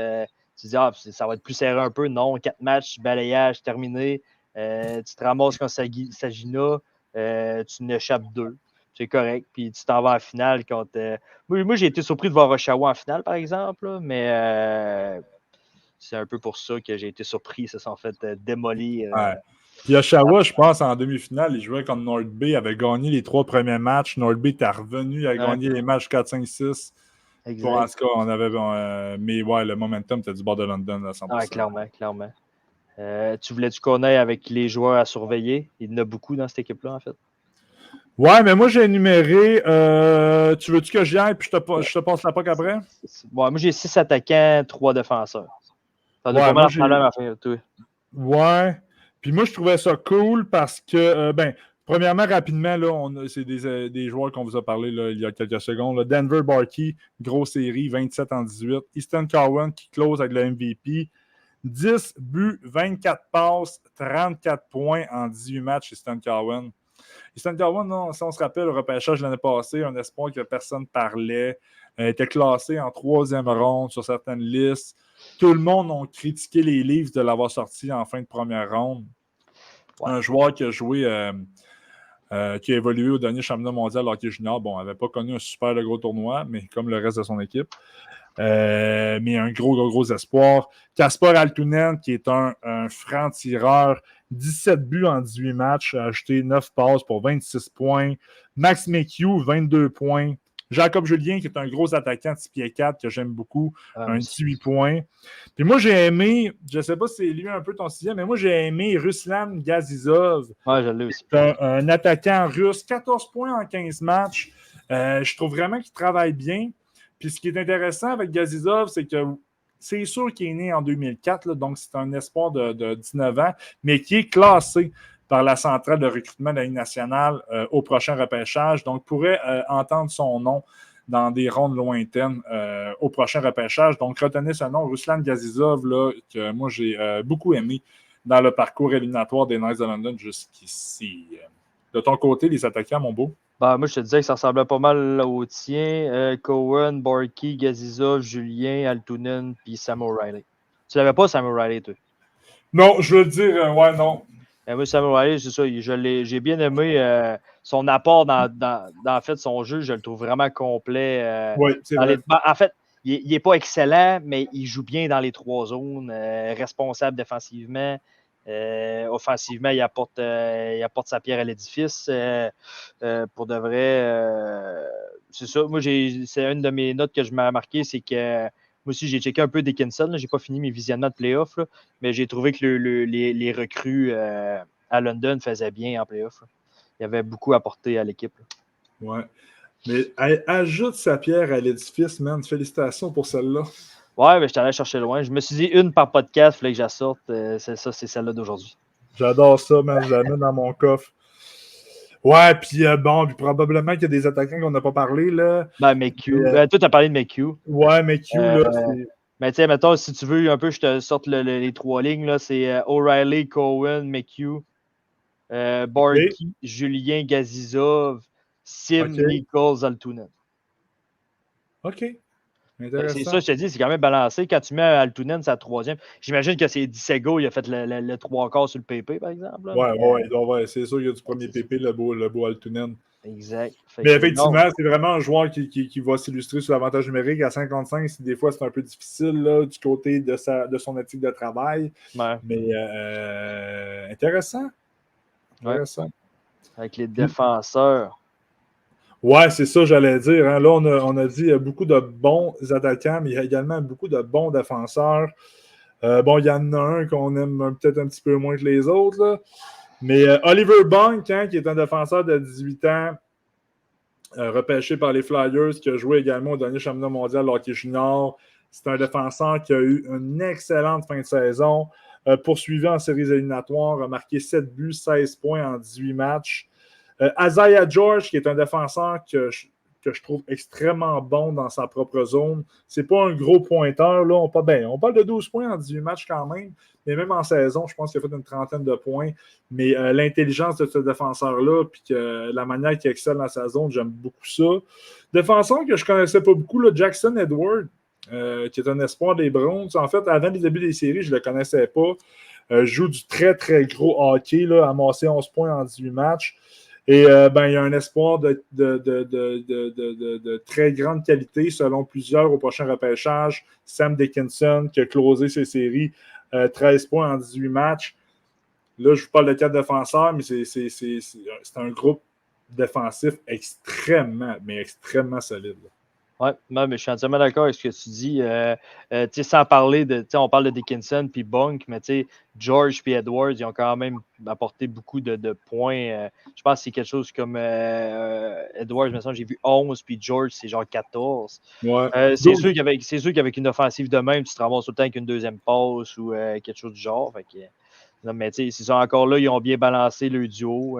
Tu dis, ça va être plus serré un peu. Non, 4 matchs, balayage terminé. Tu te ramasses contre Sagina, tu n'échappes 2. C'est correct. Puis tu t'en vas en finale contre. Moi, j'ai été surpris de voir Oshawa en finale, par exemple, là, mais c'est un peu pour ça que j'ai été surpris. Ils se sont fait démolir. Ouais. Puis Oshawa, je pense, en demi-finale, il jouait contre North Bay, avait gagné les 3 premiers matchs. North Bay était revenu, il a gagné les matchs 4, 5, 6. Pour, en tout cas, on avait. Mais ouais, le momentum était du bord de London à 100%. Ouais, clairement. Tu voulais-tu qu'on aille avec les joueurs à surveiller? Il y en a beaucoup dans cette équipe-là, en fait. Ouais, mais moi, j'ai énuméré. Tu veux-tu que j'y aille puis je te passe la POC après? Ouais, moi, j'ai 6 attaquants, 3 défenseurs. T'en as Ouais, pas mal à faire, toi. Ouais. Puis moi, je trouvais ça cool parce que, premièrement, rapidement, là, c'est des joueurs qu'on vous a parlé là, il y a quelques secondes. Là. Denver Barkey, grosse série, 27-18. Easton Cowan qui close avec le MVP. 10 buts, 24 passes, 34 points en 18 matchs, Easton Cowan. Easton Cowan, non, si on se rappelle, le repêchage l'année passée, un espoir que personne parlait, était classé en 3e ronde sur certaines listes. Tout le monde a critiqué les Leafs de l'avoir sorti en fin de première ronde. Ouais. Un joueur qui a joué, qui a évolué au dernier championnat mondial hockey junior. Bon, il n'avait pas connu un super gros tournoi, mais comme le reste de son équipe. Mais un gros espoir. Kasper Altunen, qui est un franc-tireur, 17 buts en 18 matchs, a ajouté 9 passes pour 26 points. Max McHugh, 22 points. Jacob Julien, qui est un gros attaquant de 6 pieds 4, que j'aime beaucoup, un 18 points. Puis moi, j'ai aimé, je ne sais pas si c'est lui un peu ton sixième, mais moi, j'ai aimé Ruslan Gazizov. Ouais, je l'ai aussi. Un attaquant russe, 14 points en 15 matchs. Je trouve vraiment qu'il travaille bien. Puis ce qui est intéressant avec Gazizov, c'est que c'est sûr qu'il est né en 2004, là, donc c'est un espoir de 19 ans, mais qui est classé par la centrale de recrutement de la Ligue nationale au prochain repêchage. Donc, pourrait entendre son nom dans des rondes lointaines au prochain repêchage. Donc, retenez ce nom, Ruslan Gazizov, là, que moi, j'ai beaucoup aimé dans le parcours éliminatoire des Knights de London jusqu'ici. De ton côté, les attaquants, mon beau? Bah, moi, je te disais que ça ressemblait pas mal au tien. Cohen, Barkey, Gazizov, Julien, Altunen, puis Sam O'Reilly. Tu l'avais pas, Sam O'Reilly, toi? Non, je veux dire, ouais, non. Moi, Sam O'Reilly, c'est ça. J'ai bien aimé son apport dans fait, son jeu. Je le trouve vraiment complet. Oui, c'est vrai. En fait, il n'est pas excellent, mais il joue bien dans les 3 zones, responsable défensivement. Offensivement, il apporte sa pierre à l'édifice. Pour de vrai, c'est ça. Moi, c'est une de mes notes que je m'ai marqué, c'est que moi aussi, j'ai checké un peu Dickinson. Je n'ai pas fini mes visionnements de playoffs, là, mais j'ai trouvé que les recrues à London faisaient bien en playoffs. Il y avait beaucoup apporté à l'équipe. Là. Ouais. Mais ajoute sa pierre à l'édifice, man. Félicitations pour celle-là. Ouais, mais je t'allais chercher loin. Je me suis dit une par podcast, il fallait que je la sorte. C'est celle-là d'aujourd'hui. J'adore ça, man. Je la mets dans mon coffre. Ouais, puis puis probablement qu'il y a des attaquants qu'on n'a pas parlé, là. Ben, McHugh. Toi, tu as parlé de McHugh. Ouais, McHugh, là, c'est... Mais tu sais, mettons, si tu veux un peu, je te sorte les 3 lignes, là. C'est O'Reilly, Cohen, McHugh, Barkey, okay. Julien, Gazizov, Sim, okay. Nichols, Altunen. OK. C'est ça, je te dis, c'est quand même balancé. Quand tu mets Altunen, c'est la 3e. J'imagine que c'est Dissego, il a fait le 3/4 sur le PP, par exemple. Là, ouais, c'est sûr qu'il y a du premier PP, le beau Altunen. Exact. Mais effectivement, c'est vraiment un joueur qui va s'illustrer sur l'avantage numérique. À 55, des fois, c'est un peu difficile là, du côté de son éthique de travail. Ouais. Mais intéressant. Intéressant. Ouais. Avec les défenseurs. Ouais, c'est ça, j'allais dire. Hein. Là, on a dit beaucoup de bons attaquants, mais il y a également beaucoup de bons défenseurs. Bon, il y en a un qu'on aime peut-être un petit peu moins que les autres. Là. Mais Oliver Bunk, hein, qui est un défenseur de 18 ans, repêché par les Flyers, qui a joué également au dernier championnat mondial hockey junior. C'est un défenseur qui a eu une excellente fin de saison. Poursuivi en séries éliminatoires, a marqué 7 buts, 16 points en 18 matchs. Isaiah George, qui est un défenseur que que je trouve extrêmement bon dans sa propre zone. C'est pas un gros pointeur. Là. On parle de 12 points en 18 matchs quand même, mais même en saison, je pense qu'il a fait une trentaine de points. Mais l'intelligence de ce défenseur-là, puis la manière qu'il excelle dans sa zone, j'aime beaucoup ça. Défenseur que je ne connaissais pas beaucoup, là, Jackson Edward, qui est un espoir des Browns. En fait, avant le début des séries, je ne le connaissais pas. Joue du très, très gros hockey, là, amassé 11 points en 18 matchs. Et il y a un espoir de très grande qualité, selon plusieurs, au prochain repêchage. Sam Dickinson, qui a closé ses séries, 13 points en 18 matchs. Là, je vous parle de 4 défenseurs, mais c'est un groupe défensif extrêmement, mais extrêmement solide. Oui, mais je suis entièrement d'accord avec ce que tu dis. Sans parler on parle de Dickinson puis Bunk, mais George puis Edwards, ils ont quand même apporté beaucoup de points. Je pense que c'est quelque chose comme Edwards, maintenant j'ai vu 11, puis George, c'est genre 14. Ouais. C'est sûr qu'avec une offensive de même, tu te ramasses tout le temps avec une deuxième passe ou quelque chose du genre. Fait que, non, mais s'ils sont encore là, ils ont bien balancé le duo.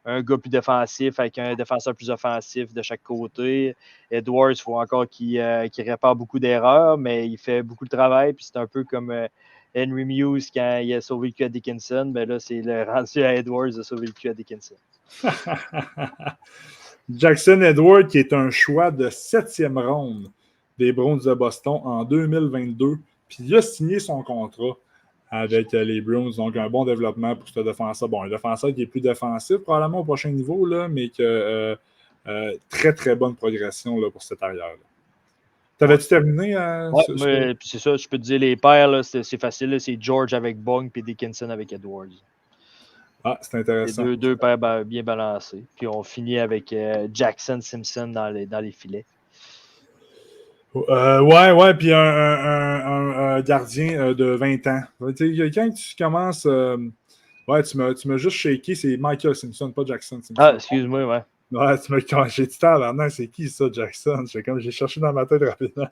Un gars plus défensif avec un défenseur plus offensif de chaque côté. Edwards, il faut encore qu'il répare beaucoup d'erreurs, mais il fait beaucoup de travail. Puis c'est un peu comme Henry Muse quand il a sauvé le cul à Dickinson. Ben là, c'est le rendu à Edwards de sauver le cul à Dickinson. Jackson Edward, qui est un choix de 7e ronde des Browns de Boston en 2022. Puis il a signé son contrat avec les Browns. Donc, un bon développement pour ce défenseur. Bon, un défenseur qui est plus défensif, probablement au prochain niveau, là, mais que très, très bonne progression là, pour cette arrière-là. T'avais-tu terminé? Oui, mais c'est ça, je peux te dire, les paires, là, c'est facile. Là, c'est George avec Bung puis Dickinson avec Edwards. Ah, c'est intéressant. C'est deux paires bien balancées. Puis on finit avec Jackson Simpson dans les filets. Ouais, puis un gardien de 20 ans. Quand tu commences. Ouais, tu m'as juste shaké, c'est Michael Simpson, pas Jackson Simpson. Ah, excuse-moi, ouais. Ouais, j'ai dit non, c'est qui ça, Jackson? J'ai cherché dans ma tête rapidement.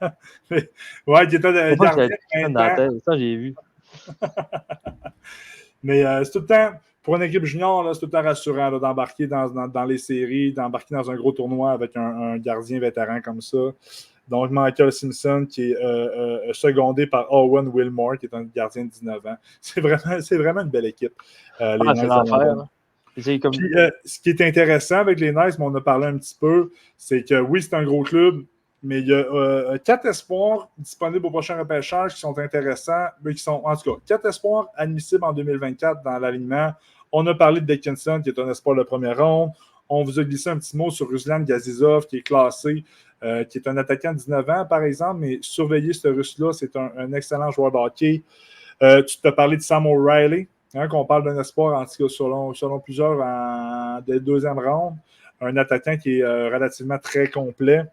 Ouais, qui était de gardien de 20 ans. Ça, j'ai vu. Mais c'est tout le temps, pour une équipe junior, là, c'est tout le temps rassurant là, d'embarquer dans les séries, d'embarquer dans un gros tournoi avec un gardien vétéran comme ça. Donc, Michael Simpson, qui est secondé par Owen Wilmore, qui est un gardien de 19 ans. C'est vraiment une belle équipe. C'est l'enfer. Puis, ce qui est intéressant avec les Knights, mais on a parlé un petit peu, c'est que oui, c'est un gros club, mais il y a 4 espoirs disponibles au prochain repêchage qui sont intéressants, mais qui sont, en tout cas, 4 espoirs admissibles en 2024 dans l'alignement. On a parlé de Dickinson, qui est un espoir de première ronde. On vous a glissé un petit mot sur Ruslan Gazizov, qui est classé, qui est un attaquant de 19 ans, par exemple, mais surveillez ce Russe-là, c'est un excellent joueur de hockey. Tu t'as parlé de Sam O'Reilly, qu'on parle d'un espoir, en tout cas, selon plusieurs, de deuxième ronde. Un attaquant qui est relativement très complet.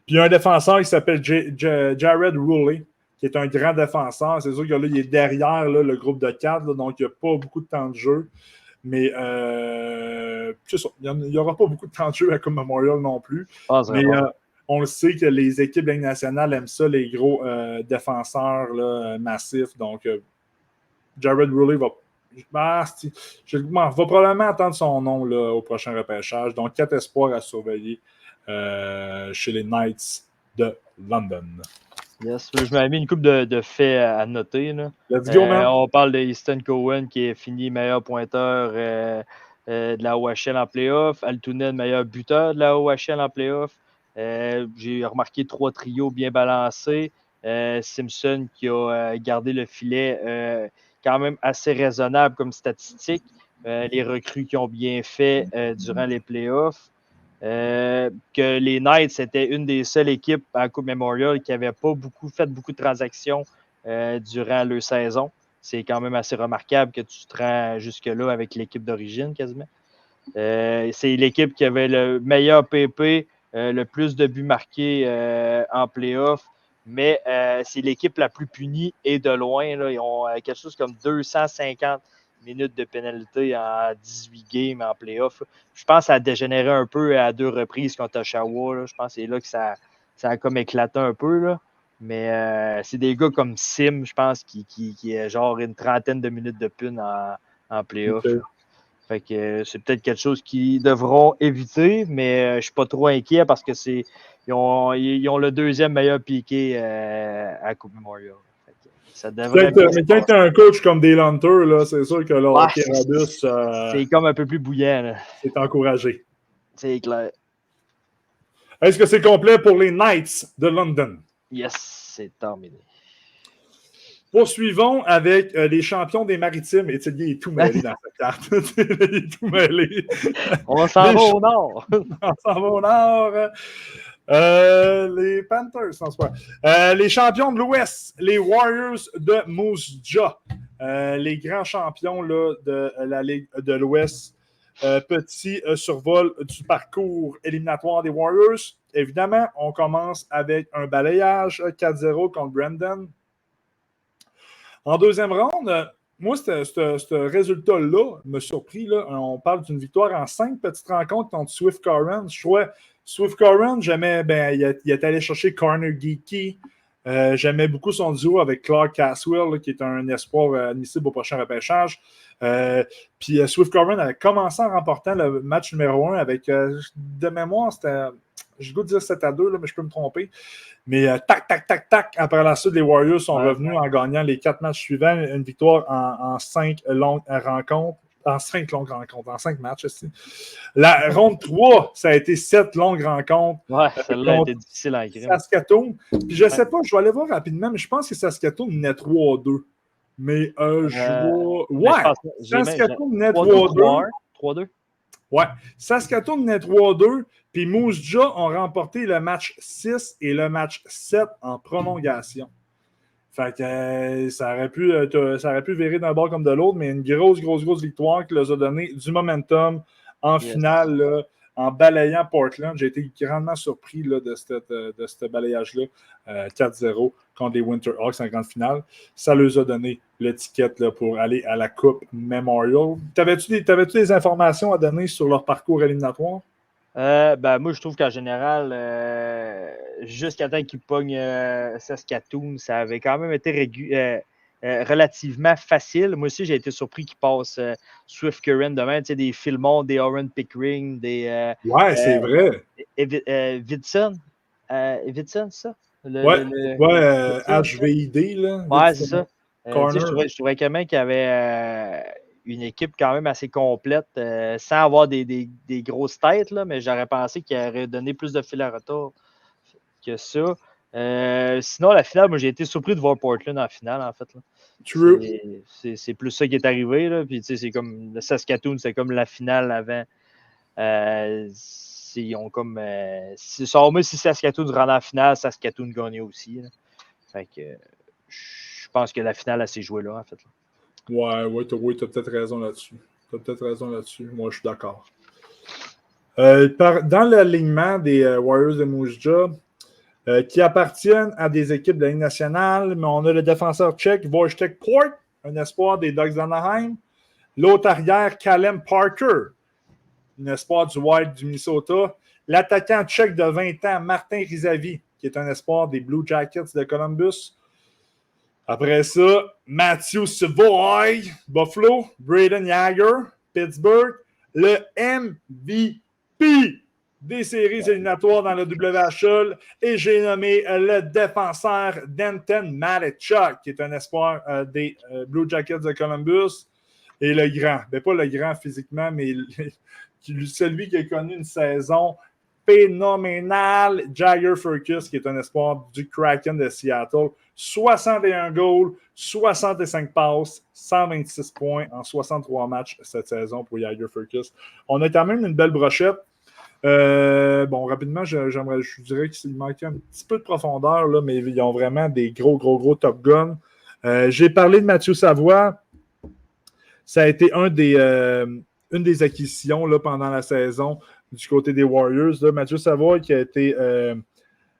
Puis il y a un défenseur qui s'appelle Jared Ruley, qui est un grand défenseur. C'est sûr que là, il est derrière là, le groupe de 4, là, donc il n'y a pas beaucoup de temps de jeu. Mais c'est ça, il n'y aura pas beaucoup de temps de jeu à Coupe Memorial non plus. Mais on le sait que les équipes de Ligue nationale aiment ça, les gros défenseurs là, massifs. Donc, Jared Ruley va probablement attendre son nom là, au prochain repêchage. Donc, 4 espoirs à surveiller chez les Knights de London. Yes, je m'avais mis une couple de faits à noter. Là. Let's go, man. On parle de Easton Cohen qui est fini meilleur pointeur de la OHL en playoff. Altunen, meilleur buteur de la OHL en playoff. J'ai remarqué 3 trios bien balancés. Simpson qui a gardé le filet quand même assez raisonnable comme statistique. Les recrues qui ont bien fait durant les playoffs. Que les Knights, c'était une des seules équipes à la Coupe Memorial qui n'avait pas fait beaucoup de transactions durant leur saison. C'est quand même assez remarquable que tu te rends jusque-là avec l'équipe d'origine quasiment. C'est l'équipe qui avait le meilleur PP, le plus de buts marqués en playoff, mais c'est l'équipe la plus punie et de loin. Là, ils ont quelque chose comme 250 minutes de pénalité en 18 games en playoff. Je pense que ça a dégénéré un peu à 2 reprises contre Oshawa. Là. Je pense que c'est là que ça a comme éclaté un peu. Là. Mais c'est des gars comme Sim, je pense, qui est genre une trentaine de minutes de pune en playoff. Okay. Fait que c'est peut-être quelque chose qu'ils devront éviter, mais je ne suis pas trop inquiet parce que ils ont le deuxième meilleur piqué à la Coupe Memorial. Ça devrait bien se Mais quand tu as un coach comme Dale Hunter, là, c'est sûr que le hockey Radus, c'est comme un peu plus bouillant. Là. C'est encouragé. C'est clair. Est-ce que c'est complet pour les Knights de London? Yes, c'est terminé. Poursuivons avec les champions des Maritimes. Étienne est tout mêlé dans sa carte. Il est tout mêlé. On s'en va au nord. On s'en va au nord. Les Panthers, non, c'est pas. Les champions de l'Ouest, les Warriors de Moose Jaw. Les grands champions là, de la Ligue de l'Ouest. Petit survol du parcours éliminatoire des Warriors. Évidemment, on commence avec un balayage 4-0 contre Brandon. En deuxième ronde, moi, ce résultat-là me surpris. Là. On parle d'une victoire en 5 petites rencontres contre Swift Current. Je trouvais Swift Current, j'aimais, il est allé chercher Corner Geeky. J'aimais beaucoup son duo avec Clark Caswell, là, qui est un espoir admissible au prochain repêchage. Puis Swift Current avait commencé en remportant le match numéro 1 avec, de mémoire, c'était, je dois dire 7-2, là, mais je peux me tromper. Mais tac, après la suite, les Warriors sont revenus en gagnant les 4 matchs suivants. Une victoire en 5 longues rencontres. En 5 longues rencontres, en 5 matchs aussi. La ronde 3, ça a été 7 longues rencontres. Ouais, celle-là a été difficile à écrire. Saskatoon. Puis je ne sais pas, je vais aller voir rapidement, mais je pense que Saskatoon menait 3-2. Mais je vois. Ouais, Saskatoon menait 3-2. 3-2. Ouais, Saskatoon menait 3-2. Puis Moose Jaw ont remporté le match 6 et le match 7 en prolongation. Fait que ça aurait pu virer d'un bord comme de l'autre, mais une grosse victoire qui leur a donné du momentum en finale, là, en balayant Portland. J'ai été grandement surpris là, de ce balayage-là, 4-0 contre les Winterhawks en grande finale. Ça leur a donné l'étiquette là, pour aller à la Coupe Memorial. T'avais-tu des informations à donner sur leur parcours éliminatoire? Moi, je trouve qu'en général, jusqu'à temps qu'ils pognent Saskatoon, ça avait quand même été relativement facile. Moi aussi, j'ai été surpris qu'ils passent Swift Current demain. Tu sais, des Philmont, des Oren Pickering, des. Ouais, c'est vrai. Vidson, c'est ça? HVID, là. Ouais, c'est ça. Je trouvais quand même qu'il y avait une équipe quand même assez complète, sans avoir des grosses têtes, là, mais j'aurais pensé qu'il aurait donné plus de fil à retour que ça. Sinon, la finale, moi, j'ai été surpris de voir Portland en finale, en fait. Là. C'est plus ça qui est arrivé. Là. Puis, c'est comme le Saskatoon, c'est comme la finale avant. Ils ont comme. Si Saskatoon rentre en finale, Saskatoon gagnait aussi. Là. Fait que je pense que la finale, elle s'est jouée là, en fait. Là. Ouais, t'as peut-être raison là-dessus. Moi, je suis d'accord. Dans l'alignement des Warriors de Moose Jaw, qui appartiennent à des équipes de la Ligue nationale, mais on a le défenseur tchèque Wojtek Port, un espoir des Ducks d'Anaheim. L'autre arrière, Callum Parker, un espoir du Wild du Minnesota. L'attaquant tchèque de 20 ans, Martin Rizavi, qui est un espoir des Blue Jackets de Columbus. Après ça, Matthew Savoy, Buffalo, Braden Yager, Pittsburgh, le MVP des séries éliminatoires dans le WHL, et j'ai nommé le défenseur Denton Matechuk, qui est un espoir des Blue Jackets de Columbus, et le grand, pas le grand physiquement, mais celui qui a connu une saison phénoménale, Jagger Furcus, qui est un espoir du Kraken de Seattle. 61 goals, 65 passes, 126 points en 63 matchs cette saison pour Jagger Furcus. On a quand même une belle brochette. Rapidement, je dirais qu'il manquait un petit peu de profondeur, là, mais ils ont vraiment des gros top guns. J'ai parlé de Mathieu Savoie. Ça a été une des acquisitions là, pendant la saison du côté des Warriors. Là. Mathieu Savoie qui a été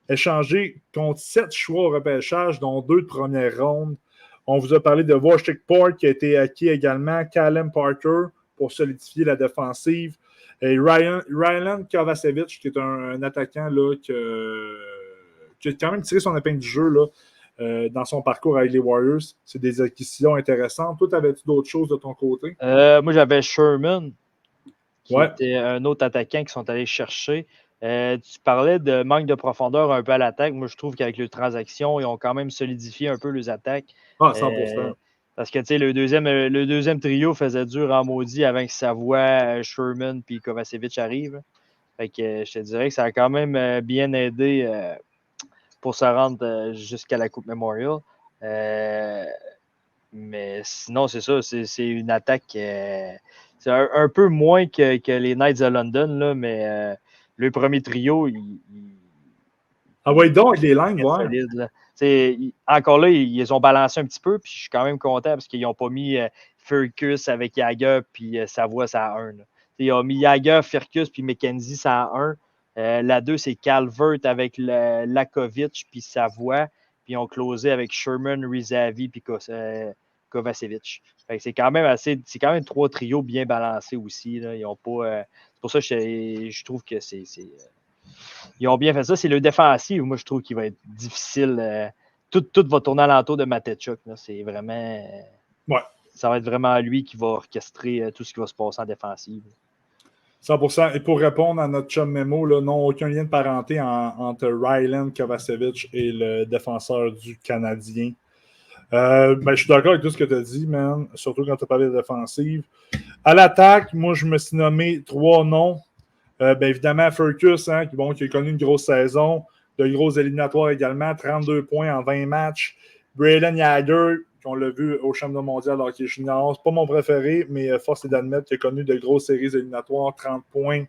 échangé contre 7 choix au repêchage, dont 2 de première ronde. On vous a parlé de Wojtek Port qui a été acquis également, Callum Parker pour solidifier la défensive. Et Ryan Kovacevic, qui est un attaquant là, qui a quand même tiré son épingle du jeu là, dans son parcours avec les Warriors. C'est des acquisitions intéressantes. Toi, avais-tu d'autres choses de ton côté? Moi, j'avais Sherman qui était un autre attaquant qu'ils sont allés chercher. Tu parlais de manque de profondeur un peu à l'attaque. Moi, je trouve qu'avec les transactions, ils ont quand même solidifié un peu les attaques. Ah, 100%. Parce que le deuxième trio faisait dur en maudit avant que Savoie, Sherman et Kovacevic arrivent. Fait que je te dirais que ça a quand même bien aidé pour se rendre jusqu'à la Coupe Memorial. Mais sinon, c'est ça, c'est une attaque. C'est un peu moins que les Knights de London, là, mais le premier trio, Ah ouais, donc, les lignes, très ouais. solide. Là. Encore là, ils ont balancé un petit peu, puis je suis quand même content parce qu'ils n'ont pas mis Firkus avec Jagger, puis Savoie, ça a 1. Là. Ils ont mis Jagger, Firkus, puis McKenzie, ça a 1. La 2, c'est Calvert avec Lakovic, puis Savoie. Puis ils ont closé avec Sherman, Rizavi, puis Kovacevic. C'est quand même 3 trios bien balancés aussi. Là. Ils ont pas, c'est pour ça que je trouve que ils ont bien fait ça. C'est le défensif, moi, je trouve qu'il va être difficile. Tout va tourner alentour de Matechuk. C'est vraiment. Ouais. Ça va être vraiment lui qui va orchestrer tout ce qui va se passer en défensive. 100%. Et pour répondre à notre chum Memo, là, non, aucun lien de parenté entre Ryland Kovacevic et le défenseur du Canadien. Je suis d'accord avec tout ce que tu as dit, man, surtout quand tu as parlé de défensive. À l'attaque, moi, je me suis nommé 3 noms. Évidemment, Firkus, qui a connu une grosse saison, de gros éliminatoires également, 32 points en 20 matchs. Braden Jagger, qu'on l'a vu au championnat mondial de hockey junior, c'est pas mon préféré, mais force est d'admettre qu'il a connu de grosses séries éliminatoires, 30 points.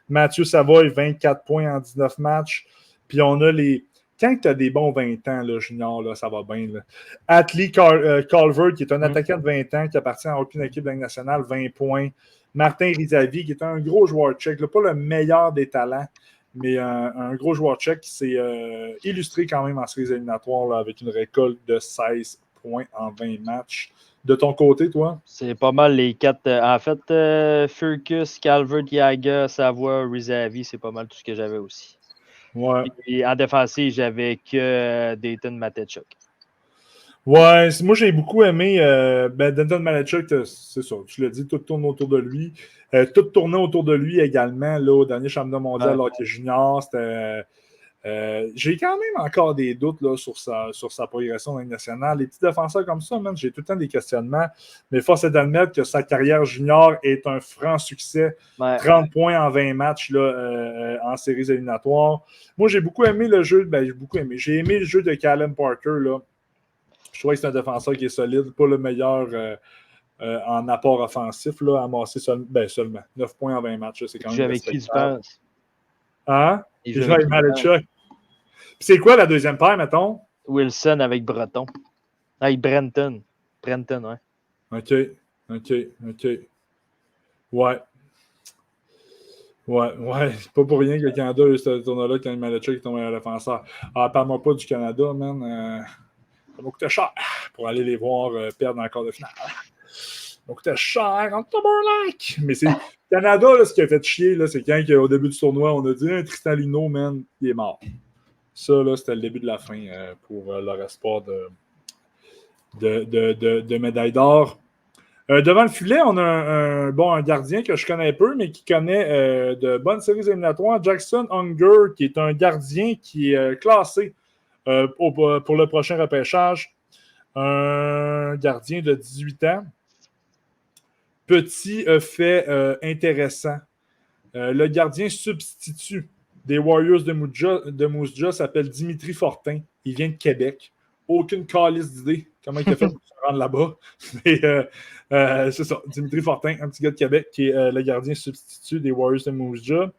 Savoie, Savoy, 24 points en 19 matchs. Puis on a les... Quand tu as des bons 20 ans, là, junior, là, ça va bien. Atlee Calvert, qui est un attaquant de 20 ans, qui appartient à aucune équipe de la nationale, 20 points. Martin Rizavi, qui est un gros joueur tchèque, là, pas le meilleur des talents, mais un gros joueur tchèque qui s'est illustré quand même en séries éliminatoires là, avec une récolte de 16 points en 20 matchs. De ton côté, toi? C'est pas mal les 4. En fait, Firkus, Calvert, Jagger, Savoie, Rizavi, c'est pas mal tout ce que j'avais aussi. Ouais. Et en défensive, j'avais que Dayton Matechuk. Ouais, moi j'ai beaucoup aimé Denton Malachuk, c'est ça, tu l'as dit, tout tourne autour de lui. Tout tournait autour de lui également, là, au dernier championnat mondial hockey junior. J'ai quand même encore des doutes là, sur sa progression dans la nationale. Les petits défenseurs comme ça, man, j'ai tout le temps des questionnements, mais force est d'admettre que sa carrière junior est un franc succès. Ouais. 30 points en 20 matchs là, en séries éliminatoires. Moi, j'ai beaucoup aimé le jeu, j'ai aimé le jeu de Callum Parker, là. Je trouve que c'est un défenseur qui est solide, pas le meilleur en apport offensif, là, amassé seulement 9 points en 20 matchs. C'est quand même avec qui tu penses? Hein? Il joue avec Malachuk. C'est quoi la deuxième paire, mettons? Wilson avec Breton. Avec Brenton. Brenton, ouais. OK. Ouais. C'est pas pour rien que le Canada a eu ce tournoi-là quand Malachuk est tombé à défenseur. Parle-moi pas du Canada, man. Ça m'a coûté cher pour aller les voir perdre encore de finale. Ça m'a coûté cher en Timberlake. Mais c'est Canada, là, ce qui a fait chier, là, c'est quand au début du tournoi, on a dit Tristan Luneau, man, il est mort. Ça, là, c'était le début de la fin pour leur espoir de médaille d'or. Devant le filet, on a un gardien que je connais peu, mais qui connaît de bonnes séries éliminatoires. Jackson Unger, qui est un gardien qui est classé pour le prochain repêchage. Un gardien de 18 ans. Petit fait intéressant. Le gardien substitut des Warriors de Moose Jaw s'appelle Dimitri Fortin. Il vient de Québec. Aucune calice d'idée comment il a fait pour se rendre là-bas. Mais c'est ça. Dimitri Fortin, un petit gars de Québec qui est le gardien substitut des Warriors de Moose Jaw.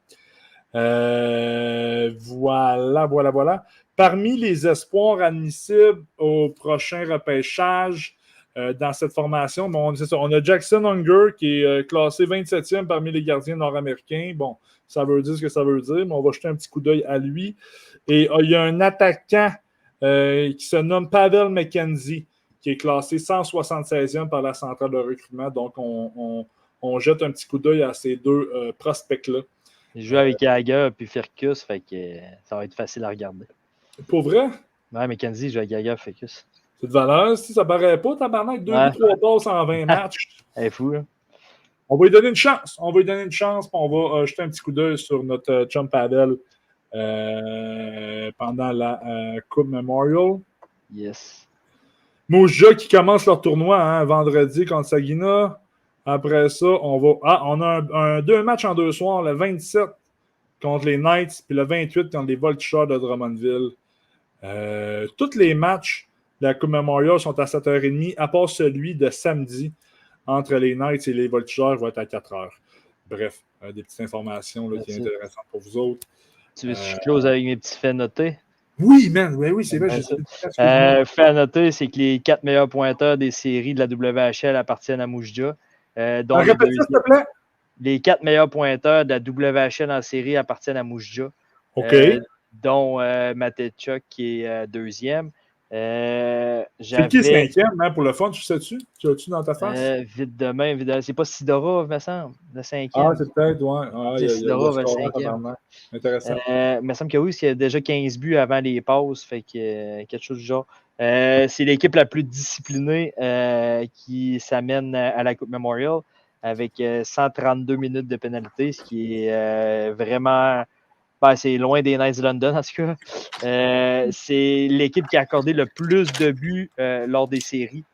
Voilà. Parmi les espoirs admissibles au prochain repêchage dans cette formation, on a Jackson Unger qui est classé 27e parmi les gardiens nord-américains. Bon, ça veut dire ce que ça veut dire, mais on va jeter un petit coup d'œil à lui. Et il y a un attaquant qui se nomme Pavel McKenzie qui est classé 176e par la centrale de recrutement. Donc, on jette un petit coup d'œil à ces deux prospects-là. Il joue avec Jagger puis Firkus, fait que ça va être facile à regarder. Pour vrai? Ouais, McKenzie joue avec Jagger et Firkus. C'est de valeur, si ça paraît pas, tabarnak, 2 ou 3 passes en 20 matchs. Elle est fou, là. On va lui donner une chance. On va lui donner une chance, puis on va jeter un petit coup d'œil sur notre chum Pavel pendant la Coupe Memorial. Yes. Moujja qui commence leur tournoi vendredi contre Sagina. Après ça, on a 2 matchs en 2 soirs, le 27 contre les Knights, puis le 28 contre les Voltigeurs de Drummondville. Tous les matchs de la Coupe Memorial sont à 7h30, à part celui de samedi entre les Knights et les Voltigeurs va être à 4h. Bref, des petites informations là, qui sont intéressantes pour vous autres. Tu veux que je close avec mes petits faits notés? Oui, man, oui, c'est vrai. Fait à noter, c'est que les 4 meilleurs pointeurs des séries de la WHL appartiennent à Moujja. Répète ça, s'il te plaît. Les 4 meilleurs pointeurs de la WHL en série appartiennent à Moujja. OK. Dont Matechuk qui est deuxième. C'est qui cinquième, pour le fun, tu sais-tu? Tu as-tu dans ta face? Vite demain, évidemment. C'est pas Sidorov, me semble, le cinquième. Ah, c'est peut-être, ouais. C'est Sidorov, le cinquième. Intéressant. Il me semble que oui, parce qu'il y a déjà 15 buts avant les passes, fait que quelque chose du genre. C'est l'équipe la plus disciplinée qui s'amène à la Coupe Memorial avec 132 minutes de pénalité, ce qui est vraiment... c'est loin des Knights de London, en tout cas. C'est l'équipe qui a accordé le plus de buts lors des séries.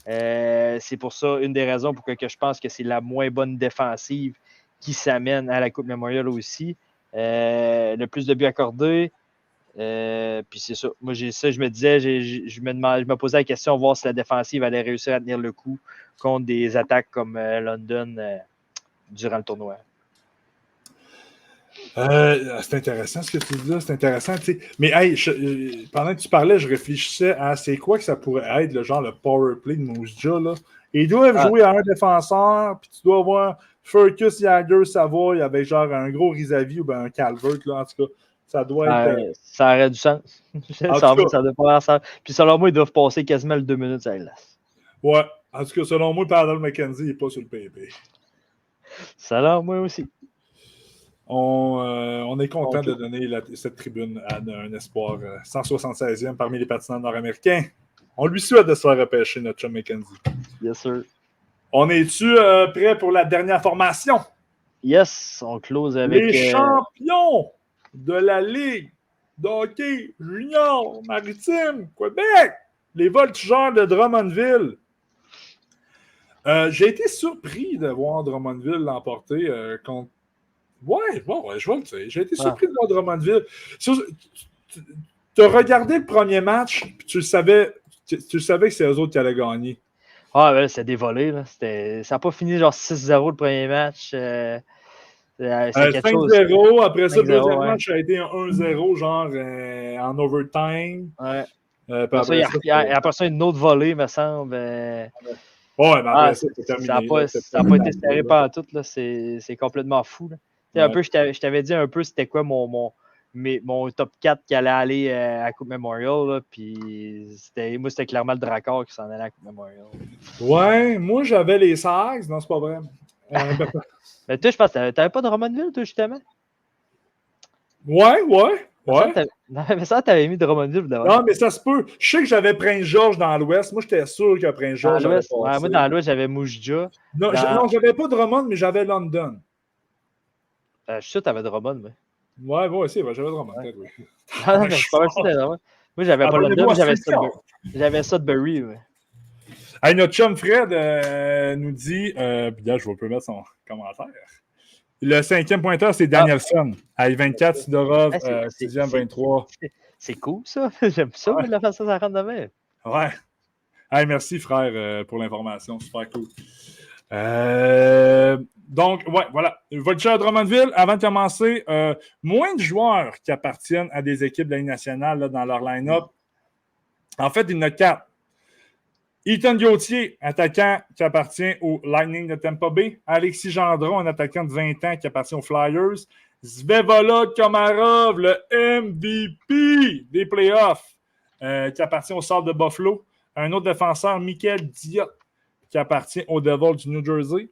C'est pour ça, une des raisons pour que je pense que c'est la moins bonne défensive qui s'amène à la Coupe Memorial aussi. Le plus de buts accordés. Puis c'est ça. Moi, je me disais, je me posais la question, voir si la défensive allait réussir à tenir le coup contre des attaques comme London durant le tournoi. C'est intéressant ce que tu dis là, c'est intéressant. Mais hey, pendant que tu parlais, je réfléchissais à c'est quoi que ça pourrait être, le power play de Moujja. Ils doivent jouer à un défenseur, puis tu dois avoir Fergus Jagger Savoy avec genre un gros Rizavi ou un Calvert. Là, en tout cas, ça doit être. Ça aurait du sens. Ça doit pas avoir sens. Puis selon moi, ils doivent passer quasiment le 2 minutes à la glace. Ouais. En tout cas, selon moi, Pavel McKenzie n'est pas sur le PP. Selon moi aussi. On est content de donner cette tribune à un espoir 176e parmi les patineurs nord-américains. On lui souhaite de se faire repêcher, notre chum McKenzie. Yes, sir. On est-tu prêt pour la dernière formation? Yes, on close avec... Les champions de la Ligue de hockey junior maritime Québec, les Voltigeurs de Drummondville. J'ai été surpris de voir Drummondville l'emporter contre... Ouais, je vais le dire. J'ai été surpris de voir Drummondville. Tu as regardé le premier match, puis tu savais que c'est eux autres qui allaient gagner. Ah, ben, c'est dévolé. Là. Ça n'a pas fini genre 6-0 le premier match. C'est 5-0. Après ça, le deuxième match a été un 1-0, genre en overtime. Ouais. Après ça, une autre volée, me semble. Ouais, mais après ça, c'est terminé. Ça n'a pas été serré par tout. C'est complètement fou. Là. Un peu, je t'avais dit un peu c'était quoi mon top 4 qui allait aller à la Coupe Memorial. Là, puis moi, c'était clairement le Dracor qui s'en allait à la Coupe Memorial. Ouais, moi, j'avais les Sags. Non, c'est pas vrai. Mais toi, je pense que t'avais pas de Drummondville, toi, justement? Ouais. Mais ça, t'avais mis Drummondville devant. Non, mais ça se peut. Je sais que j'avais Prince-Georges dans l'Ouest. Moi, j'étais sûr que Prince-Georges. Moi, dans l'Ouest, j'avais Moujja. Non, j'avais pas Drummond, mais j'avais London. Je suis sûr que t'avais Drummond, mais. Ouais, c'est vrai, j'avais Drummond. Ouais. Oui. Mais je suis pas sûr que t'avais Drummond. Moi, j'avais pas London, mais j'avais Sudbury. Hey, notre chum Fred nous dit, bien, je vais pas mettre son commentaire. Le 5e pointeur, c'est Danielson. Avec 24, Sidorov, 6e, 23. C'est cool, ça. J'aime ça, la façon ça rentre demain. Ouais. Hey, merci, frère, pour l'information. Super cool. Donc, ouais, voilà. Voltigeurs de Drummondville, avant de commencer, moins de joueurs qui appartiennent à des équipes de la Ligue nationale là, dans leur line-up. En fait, il y en a 4. Ethan Gauthier, attaquant qui appartient au Lightning de Tampa Bay. Alexis Gendron, un attaquant de 20 ans qui appartient aux Flyers. Zvevolod Komarov, le MVP des playoffs, qui appartient au Sabre de Buffalo. Un autre défenseur, Michael Diot, qui appartient au Devils du New Jersey.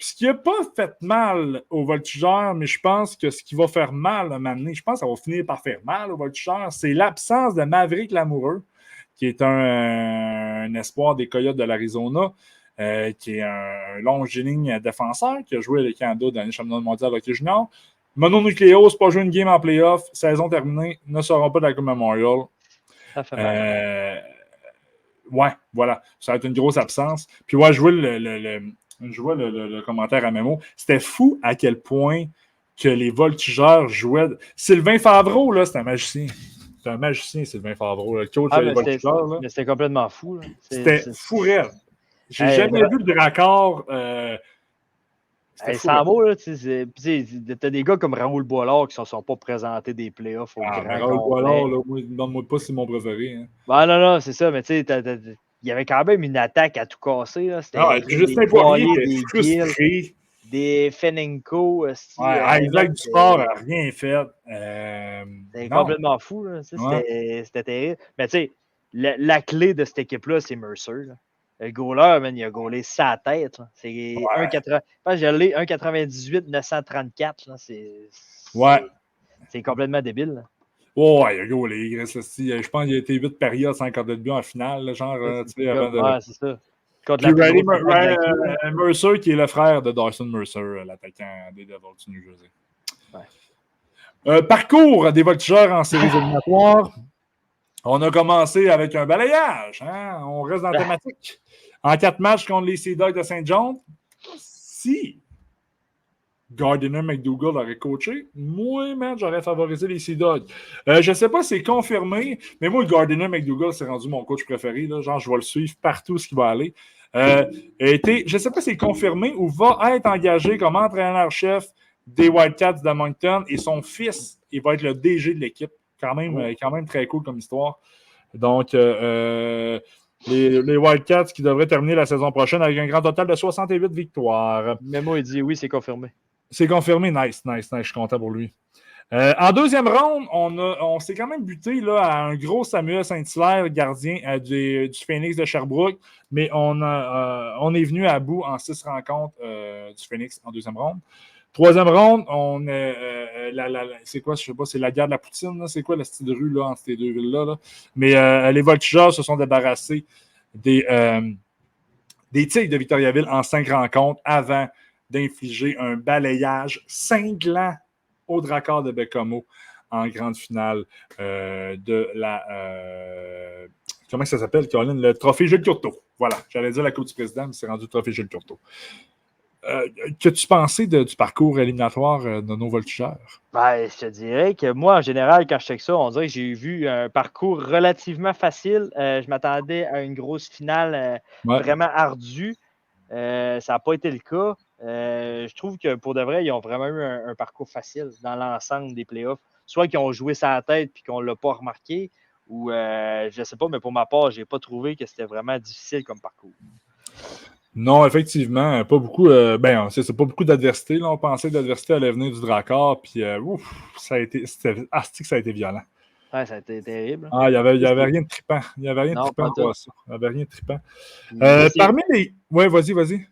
Ce qui n'a pas fait mal aux Voltigeurs, mais je pense que ce qui va faire mal à m'amener, je pense que ça va finir par faire mal aux Voltigeurs, c'est l'absence de Maverick Lamoureux, qui est un espoir des Coyotes de l'Arizona. qui est un longiligne défenseur qui a joué avec le Canada dans les championnats mondiaux hockey junior. Mononucléose, pas joué une game en playoff, saison terminée, ne seront pas de la Coupe Memorial. Ça fait mal. Ouais, voilà. Ça va être une grosse absence. Puis ouais, je vois le commentaire à Memo. C'était fou à quel point que les voltigeurs jouaient. Sylvain Favreau, là, c'est un magicien. C'est un magicien, Sylvain Favreau, le coach des voltigeurs. Là. Mais c'était complètement fou. Là. C'était fou raide. J'ai jamais vu le Dracard. Sans mots, là, t'as des gars comme Raoul Boilard qui ne sont pas présentés des playoffs au grand Raoul Boilard, là, moi, demande-moi pas si c'est mon préféré. Hein. Ben non, c'est ça, mais tu sais, il y avait quand même une attaque à tout casser. Là. C'était Justin Poirier était frustré. Des Fenenko. Isaac Duport n'a rien fait. C'était complètement fou. C'était terrible. Mais tu sais, la clé de cette équipe-là, c'est Mercer. Là. Le goaler, man, il a goalé sa tête. Là. C'est 1,98, 934. Là. C'est complètement débile. Là. Ouais, il a goalé. Je pense qu'il a été 8 périodes, 52 buts en finale. Là, genre, avant de... Ouais, c'est ça. Mercer, qui est le frère de Dawson Mercer, l'attaquant des Devils du New Jersey. Ouais. Parcours des voltigeurs en séries éliminatoires. On a commencé avec un balayage. Hein? On reste dans la thématique. En 4 matchs contre les Sea Dogs de Saint-John, si Gardiner McDougall aurait coaché, moi, man, j'aurais favorisé les Sea Dogs. Je ne sais pas si c'est confirmé, mais moi, le Gardiner McDougall, c'est rendu mon coach préféré. Là. Genre, je vais le suivre partout ce qui va aller. Je ne sais pas si c'est confirmé ou va être engagé comme entraîneur-chef des Wildcats de Moncton et son fils, il va être le DG de l'équipe. Quand même très cool comme histoire. Donc, les Wildcats qui devraient terminer la saison prochaine avec un grand total de 68 victoires. Memo, il dit oui, c'est confirmé. C'est confirmé. Nice. Je suis content pour lui. En deuxième ronde, on s'est quand même buté là, à un gros Samuel Saint-Hilaire, gardien du Phoenix de Sherbrooke, mais on est venu à bout en 6 rencontres du Phoenix en deuxième ronde. Troisième ronde, c'est quoi, je sais pas, c'est la guerre de la Poutine, là? C'est quoi le style de rue là, entre ces deux villes-là? Là? Mais les voltigeurs se sont débarrassés des Tigres de Victoriaville en 5 rencontres avant d'infliger un balayage cinglant au Dracard de Bécomo en grande finale de la... comment ça s'appelle, Caroline? Le trophée Jules Curteau. Voilà, j'allais dire la Coupe du Président, mais c'est rendu le trophée Jules Curteau. Qu'as-tu pensé du parcours éliminatoire de nos voltigeurs? Ben, je te dirais que moi, en général, quand je check ça, on dirait que j'ai vu un parcours relativement facile. Je m'attendais à une grosse finale vraiment ardue. Ça n'a pas été le cas. Je trouve que pour de vrai, ils ont vraiment eu un parcours facile dans l'ensemble des playoffs. Soit qu'ils ont joué sa tête et qu'on ne l'a pas remarqué, ou je ne sais pas, mais pour ma part, je n'ai pas trouvé que c'était vraiment difficile comme parcours. Non, effectivement, pas beaucoup. C'est pas beaucoup d'adversité. Là. On pensait que l'adversité allait venir du Dracard, puis ça a été violent. Ouais, ça a été terrible. Ah, il y avait rien de trippant. Il n'y avait rien de trippant pour ça. Il n'y avait rien de trippant. Parmi les... Oui, vas-y.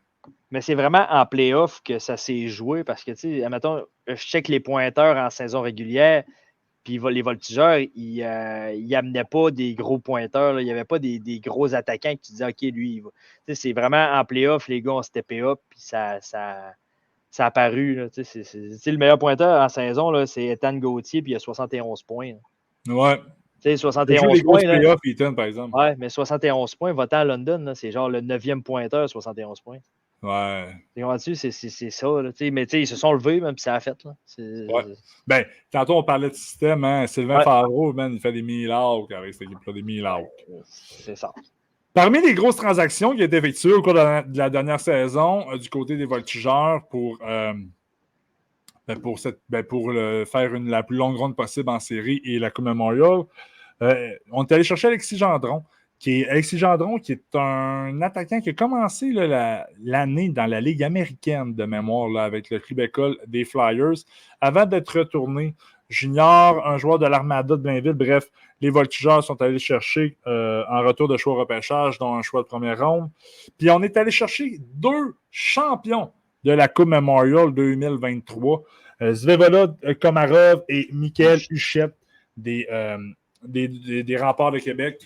Mais c'est vraiment en play-off que ça s'est joué parce que, tu sais, admettons, je check les pointeurs en saison régulière, puis les voltigeurs, ils n'amenaient pas des gros pointeurs. Là. Il n'y avait pas des gros attaquants que tu disais, OK, lui, il va. Tu sais, c'est vraiment en play-off, les gars ont steppé up, puis ça a apparu. Là. Tu sais, le meilleur pointeur en saison, là, c'est Ethan Gauthier, puis il a 71 points. Là. Ouais. Tu sais, 71 points. Playoffs, Ethan, par exemple. Ouais, mais 71 points, votant à London, là, c'est genre le 9e pointeur, 71 points. Ouais. C'est ça. Là, mais ils se sont levés, même, puis ça a fait. Là. Ouais. Ben, tantôt, on parlait de système. Hein? Sylvain Favreau, man, il fait des mini-locks avec cette équipe-là, des mini-locks. C'est ça. Parmi les grosses transactions qui ont été effectuées au cours de la dernière saison du côté des voltigeurs pour faire la plus longue ronde possible en série et la Coupe Memorial, on est allé chercher Alexis Gendron, qui est un attaquant qui a commencé l'année dans la Ligue américaine de mémoire là, avec le club école des Flyers, avant d'être retourné junior, un joueur de l'Armada de Blainville. Bref, les voltigeurs sont allés chercher en retour de choix au repêchage, dont un choix de première ronde. Puis on est allé chercher 2 champions de la Coupe Memorial 2023, Zvevola Komarov et Michael Huchette des des remparts de Québec.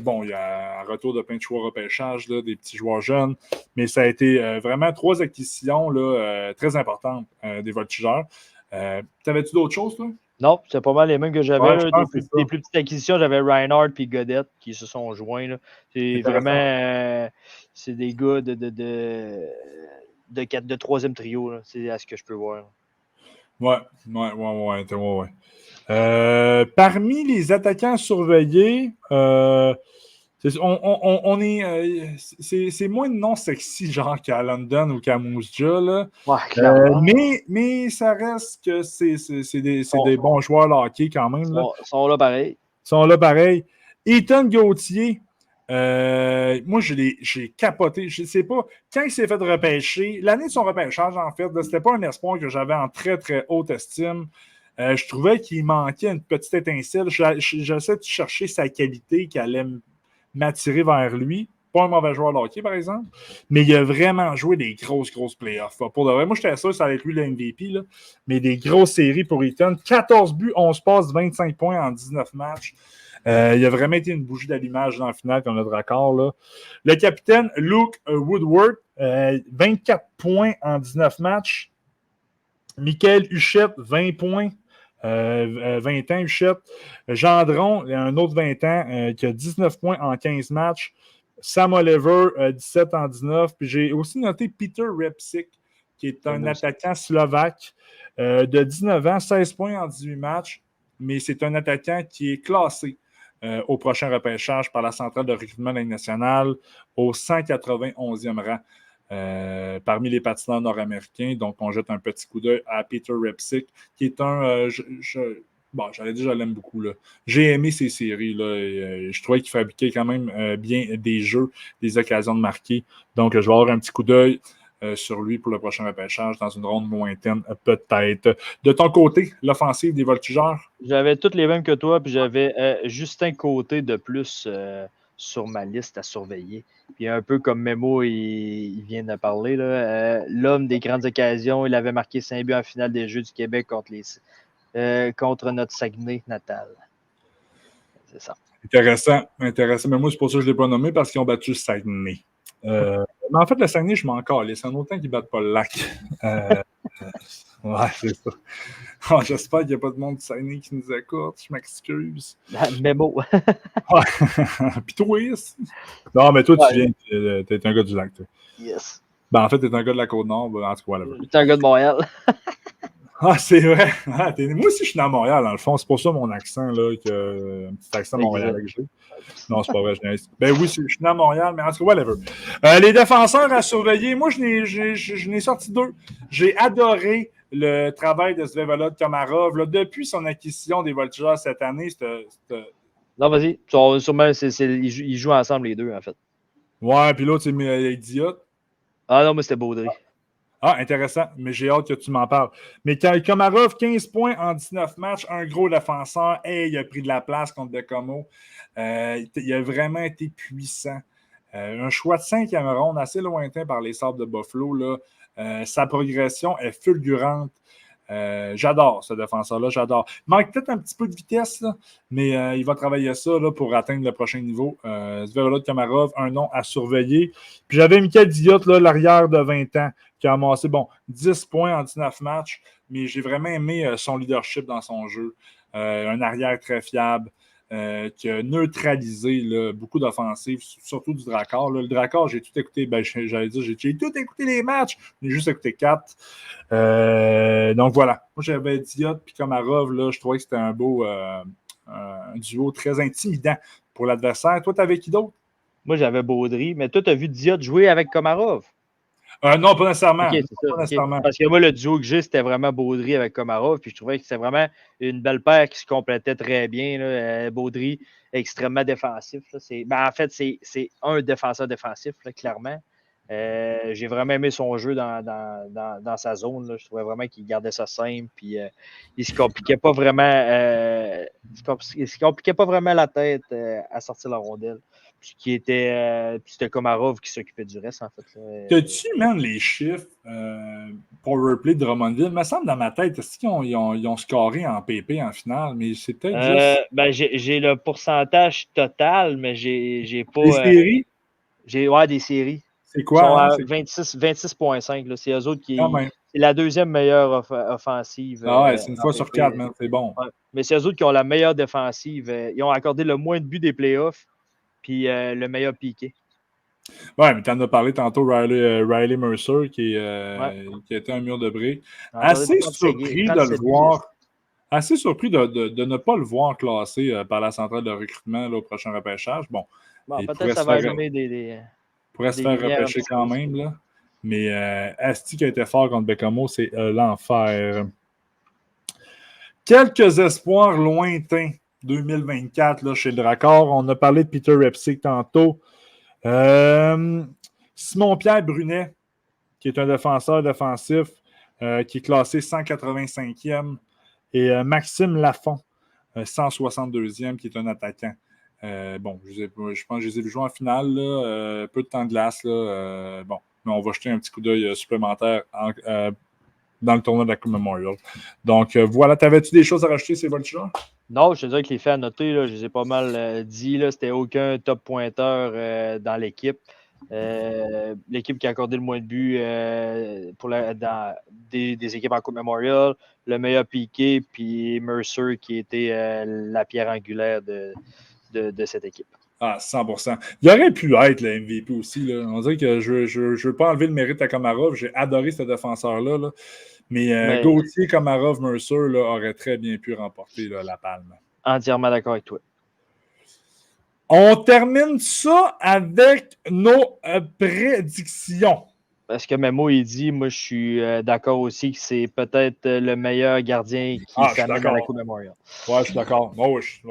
Bon, il y a un retour de plein de choix repêchage, là, des petits joueurs jeunes, mais ça a été vraiment 3 acquisitions là, très importantes des voltigeurs. T'avais-tu d'autres choses, toi? Non, c'est pas mal les mêmes que j'avais. Ouais, je Là, pense que c'est des ça. plus petites acquisitions, j'avais Reinhardt et Godette qui se sont joints. Là. C'est Intéressant. vraiment c'est des gars de troisième trio. Là. C'est à ce que je peux voir. Ouais. Parmi les attaquants surveillés, on est, c'est moins non sexy, genre qu'à London ou qu'à Moose Jaw, là. Ouais, clairement. Mais ça reste que c'est des bons joueurs de hockey quand même. Là. Sont là pareil. Ils sont là pareil. Ethan Gauthier, moi, j'ai capoté. Je sais pas, quand il s'est fait repêcher, l'année de son repêchage, en fait, c'était pas un espoir que j'avais en très, très haute estime. Je trouvais qu'il manquait une petite étincelle. J'essaie de chercher sa qualité qui allait m'attirer vers lui. Pas un mauvais joueur de hockey, par exemple, mais il a vraiment joué des grosses playoffs. Pour de vrai, moi, j'étais sûr que ça allait être lui le MVP, là, mais des grosses séries pour Ethan. 14 buts, 11 passes, 25 points en 19 matchs. Il a vraiment été une bougie d'allumage dans la finale comme notre record. Là. Le capitaine Luke Woodward, 24 points en 19 matchs. Michael Huchette, 20 points. 20 ans, Huchette. Gendron, un autre 20 ans, qui a 19 points en 15 matchs. Sam Oliver, 17 en 19. Puis j'ai aussi noté Peter Repsik, qui est un attaquant slovaque de 19 ans, 16 points en 18 matchs. Mais c'est un attaquant qui est classé au prochain repêchage par la centrale de recrutement de la Ligue nationale au 191e rang. Parmi les patineurs nord-américains. Donc, on jette un petit coup d'œil à Peter Repsik, qui est un. J'allais dire, je l'aime beaucoup. Là. J'ai aimé ces séries. Là, et, je trouvais qu'il fabriquait quand même bien des jeux, des occasions de marquer. Donc, je vais avoir un petit coup d'œil sur lui pour le prochain repêchage dans une ronde lointaine, peut-être. De ton côté, l'offensive des voltigeurs? J'avais toutes les mêmes que toi, puis j'avais Justin Côté de plus sur ma liste à surveiller. Puis un peu comme Memo, il vient de parler, là, l'homme des grandes occasions, il avait marqué 5 buts en finale des Jeux du Québec contre notre Saguenay natal. C'est ça. Intéressant. Mais moi, c'est pour ça que je ne l'ai pas nommé, parce qu'ils ont battu Saguenay. Mais en fait, le Saguenay, je m'en calisse. C'est un autre temps qu'ils ne battent pas le lac. Ouais, c'est ça. Oh, j'espère qu'il n'y a pas de monde du Saguenay qui nous écoute. Je m'excuse. Memo. Ouais. Puis toi, non, mais toi, tu viens. T'es un gars du lac, toi. Yes. Ben, en fait, t'es un gars de la Côte-Nord. En tout cas, là. T'es un gars de Montréal. Ah, c'est vrai. Ah, moi aussi, je suis né à Montréal, dans le fond. C'est pour ça mon accent, là, un petit accent montréalais que j'ai. Non, c'est pas vrai, Ben oui, je suis né à Montréal, mais en tout cas, whatever. Les défenseurs à surveiller, moi, je n'ai sorti 2. J'ai adoré le travail de Svevolod Komarov. Là, depuis son acquisition des Voltigeurs cette année, Non, vas-y. Sûrement, ils jouent ensemble, les deux, en fait. Ouais, puis l'autre, c'est Idiot. Ah non, mais c'était Baudry. Ah, intéressant, mais j'ai hâte que tu m'en parles. Mais Komarov, 15 points en 19 matchs, un gros défenseur. Hey, il a pris de la place contre Decomo. Il a vraiment été puissant. Un choix de 5e ronde, assez lointain par les Sabres de Buffalo. Là. Sa progression est fulgurante. J'adore ce défenseur-là, j'adore. Il manque peut-être un petit peu de vitesse, là, mais il va travailler ça là, pour atteindre le prochain niveau. Svevolod Komarov, un nom à surveiller. Puis j'avais Michael Diot, l'arrière de 20 ans, qui a amassé 10 points en 19 matchs, mais j'ai vraiment aimé son leadership dans son jeu. Un arrière très fiable. Qui a neutralisé là, beaucoup d'offensives, surtout du Drakkar. Le Drakkar, j'ai tout écouté. J'allais dire, j'ai tout écouté les matchs. J'ai juste écouté 4. Donc voilà. Moi, j'avais Diot puis Komarov. Là, je trouvais que c'était un beau un duo très intimidant pour l'adversaire. Toi, t'avais qui d'autre? Moi, j'avais Baudry. Mais toi, t'as vu Diot jouer avec Komarov? Non, pas nécessairement. Okay, pas nécessairement. Okay. Parce que moi, le duo que j'ai, c'était vraiment Baudry avec Komarov. Puis je trouvais que c'était vraiment une belle paire qui se complétait très bien. Là. Baudry, extrêmement défensif. Là. En fait, c'est un défenseur défensif, là, clairement. J'ai vraiment aimé son jeu dans sa zone. Là. Je trouvais vraiment qu'il gardait ça simple. Puis il se compliquait pas vraiment. Il se compliquait pas vraiment la tête à sortir la rondelle. C'était Komarov qui s'occupait du reste, en fait. T'as-tu, man, les chiffres powerplay de Drummondville? Il me semble dans ma tête, est-ce qu'ils ont scoré en PP en finale, mais c'est peut-être juste. J'ai le pourcentage total, mais j'ai pas. Les séries? J'ai des séries. C'est Ils quoi? sont Hein? à 26,5. Là. C'est eux autres Quand qui. même. C'est la deuxième meilleure offensive. Ah ouais, c'est une en fois sur PP. 4, man. C'est bon. Ouais. Mais c'est eux autres qui ont la meilleure défensive. Ils ont accordé le moins de buts des playoffs, puis le meilleur piqué. Ouais, mais tu en as parlé tantôt, Riley Mercer, qui a été un mur de briques. Assez surpris de le voir. Assez surpris de ne pas le voir classé par la centrale de recrutement là, au prochain repêchage. Bon, il peut-être ça va allumer pourrait se faire repêcher quand même. Là. Mais Asti qui a été fort contre Bécamo, c'est l'enfer. Quelques espoirs lointains 2024 là, chez le Dracor. On a parlé de Peter Repsick tantôt. Simon-Pierre Brunet, qui est un défenseur défensif, qui est classé 185e. Et Maxime Lafont, 162e, qui est un attaquant. Je pense que je les ai vus jouer en finale. Là, peu de temps de glace. Là, mais on va jeter un petit coup d'œil supplémentaire dans le tournoi de la Coupe Memorial. Donc, voilà. T'avais-tu des choses à rajouter, ces voltigeurs? Non, je te dirais que les faits à noter, là, je les ai pas mal dit. Là, c'était aucun top pointeur dans l'équipe. L'équipe qui a accordé le moins de buts dans des équipes en Coupe Memorial, le meilleur piqué, puis Mercer qui était la pierre angulaire de cette équipe. Ah, 100%. Il aurait pu être le MVP aussi. Là. On dirait que je ne veux pas enlever le mérite à Komarov. J'ai adoré ce défenseur-là. Là. Mais Gauthier, Komarov, Mercer là, auraient très bien pu remporter là, la palme. Entièrement d'accord avec toi. On termine ça avec nos prédictions. Parce que Memo, il dit, moi, je suis d'accord aussi que c'est peut-être le meilleur gardien qui s'amène à la Coupe Memorial. Ouais, je suis d'accord. Moi aussi.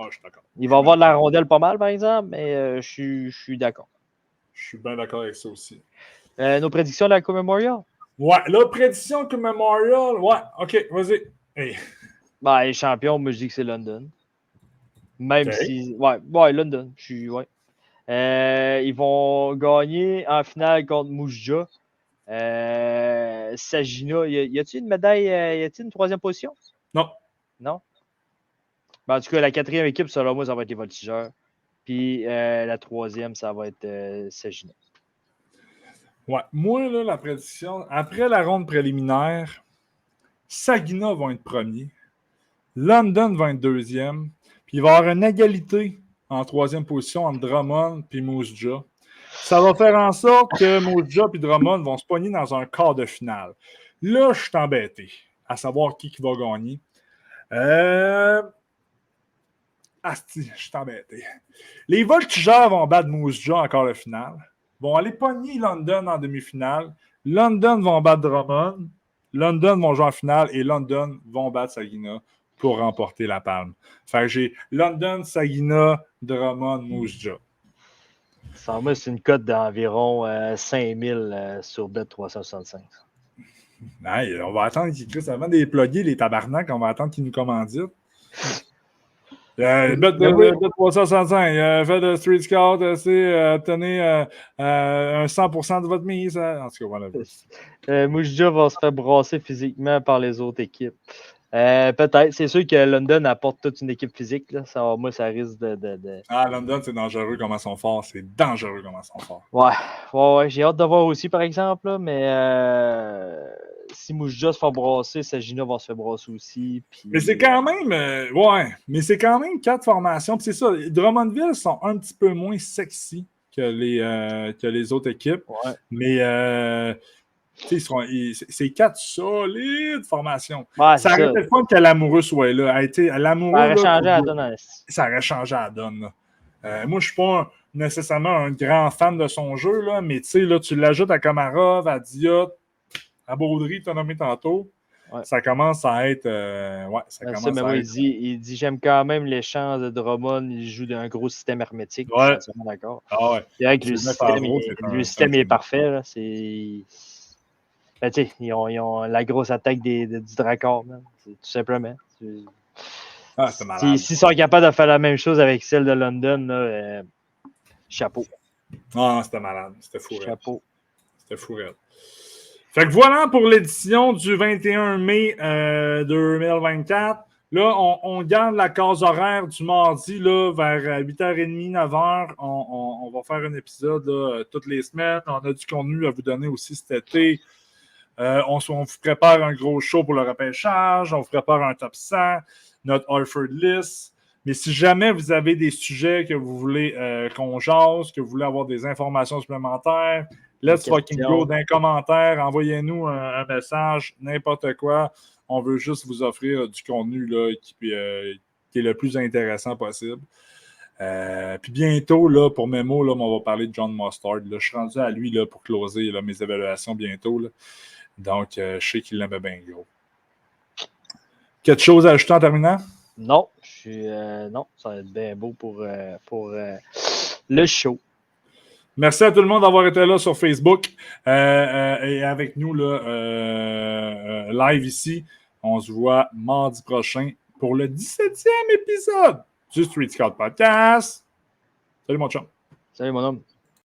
Je suis d'accord. Il va avoir de la rondelle pas mal, par exemple, mais je suis d'accord. Je suis bien d'accord avec ça aussi. Nos prédictions de la Coupe Memorial? Ouais, la prédiction Coupe Memorial. Ouais, OK, vas-y. Hey. Les champions, moi, je dis que c'est London. Même si... Ouais, London. Ils vont gagner en finale contre Moujja. Sagina, y a-t-il une médaille? Y a-t-il une troisième position? Non. Non? En tout cas, la quatrième équipe, selon moi, ça va être les Voltigeurs. Puis la troisième, ça va être Sagina. Ouais, moi, là, la prédiction, après la ronde préliminaire, Saginaw vont être premiers, London va être deuxième, puis il va y avoir une égalité en troisième position entre Drummond et Moose Jaw. Ça va faire en sorte que Moose Jaw et Drummond vont se pogner dans un quart de finale. Là, je suis embêté à savoir qui va gagner. Je suis embêté. Les Voltigeurs vont battre Moose Jaw en quart de finale. Vont aller pogner London en demi-finale. London vont battre Drummond. London vont jouer en finale et London vont battre Saginaw pour remporter la palme. Fait que j'ai London, Saginaw, Drummond, Moose Jaw. Ça moi, c'est une cote d'environ 5000 sur Bet365. Hey, on va attendre qu'ils crissent avant de les plugger, les tabarnaks. On va attendre qu'ils nous commanditent. Bet365, faites de Street Scout, obtenez un 100% de votre mise. En tout cas, voilà. Moujja va se faire brasser physiquement par les autres équipes. Peut-être. C'est sûr que London apporte toute une équipe physique. Là. Moi, ça risque de... London, c'est dangereux comment ils sont forts. C'est dangereux comment ils sont forts. Ouais. J'ai hâte de voir aussi, par exemple. Là, mais si Moujja se fait brasser, Saginaw va se faire brasser aussi. Puis... Mais c'est quand même... mais c'est quand même 4 formations. Puis c'est ça. Drummondville sont un petit peu moins sexy que les autres équipes. Ouais. Mais... c'est 4 solides formations. Ouais, ça aurait été le fun que l'amoureux soit là. L'amoureux, ça aurait changé à la donne. Moi, je ne suis pas nécessairement un grand fan de son jeu, là, mais là, tu l'ajoutes à Komarov, à Diot, à Baudry, tu as nommé tantôt. Ouais. Ça commence à être... il dit j'aime quand même les chances de Drummond. Il joue d'un gros système hermétique. Ouais. Je suis entièrement d'accord. C'est vrai que le système est parfait. Là, c'est... ils ont la grosse attaque du Dracor, tout simplement. Ah, c'était malade. S'ils sont capables de faire la même chose avec celle de London, là, chapeau. Ah, c'était malade. C'était fou. Chapeau. C'était fou. Fait que voilà pour l'édition du 21 mai 2024. Là, on garde la case horaire du mardi là, vers 8h30, 9h. On va faire un épisode là, toutes les semaines. On a du contenu à vous donner aussi cet été. On vous prépare un gros show pour le repêchage. On vous prépare un top 100, notre Harford List. Mais si jamais vous avez des sujets que vous voulez qu'on jase, que vous voulez avoir des informations supplémentaires, let's fucking go dans les commentaires. Envoyez-nous un message, n'importe quoi. On veut juste vous offrir du contenu là, qui est le plus intéressant possible. Puis bientôt, là, pour Memo, là, on va parler de John Mustard. Là. Je suis rendu à lui là, pour closer là, mes évaluations bientôt. Là. Donc, je sais qu'il l'aimait bien gros. Quelque chose à ajouter en terminant? Non, non, ça va être bien beau pour le show. Merci à tout le monde d'avoir été là sur Facebook et avec nous là, live ici. On se voit mardi prochain pour le 17e épisode du Street Scout Podcast. Salut mon chum. Salut mon homme.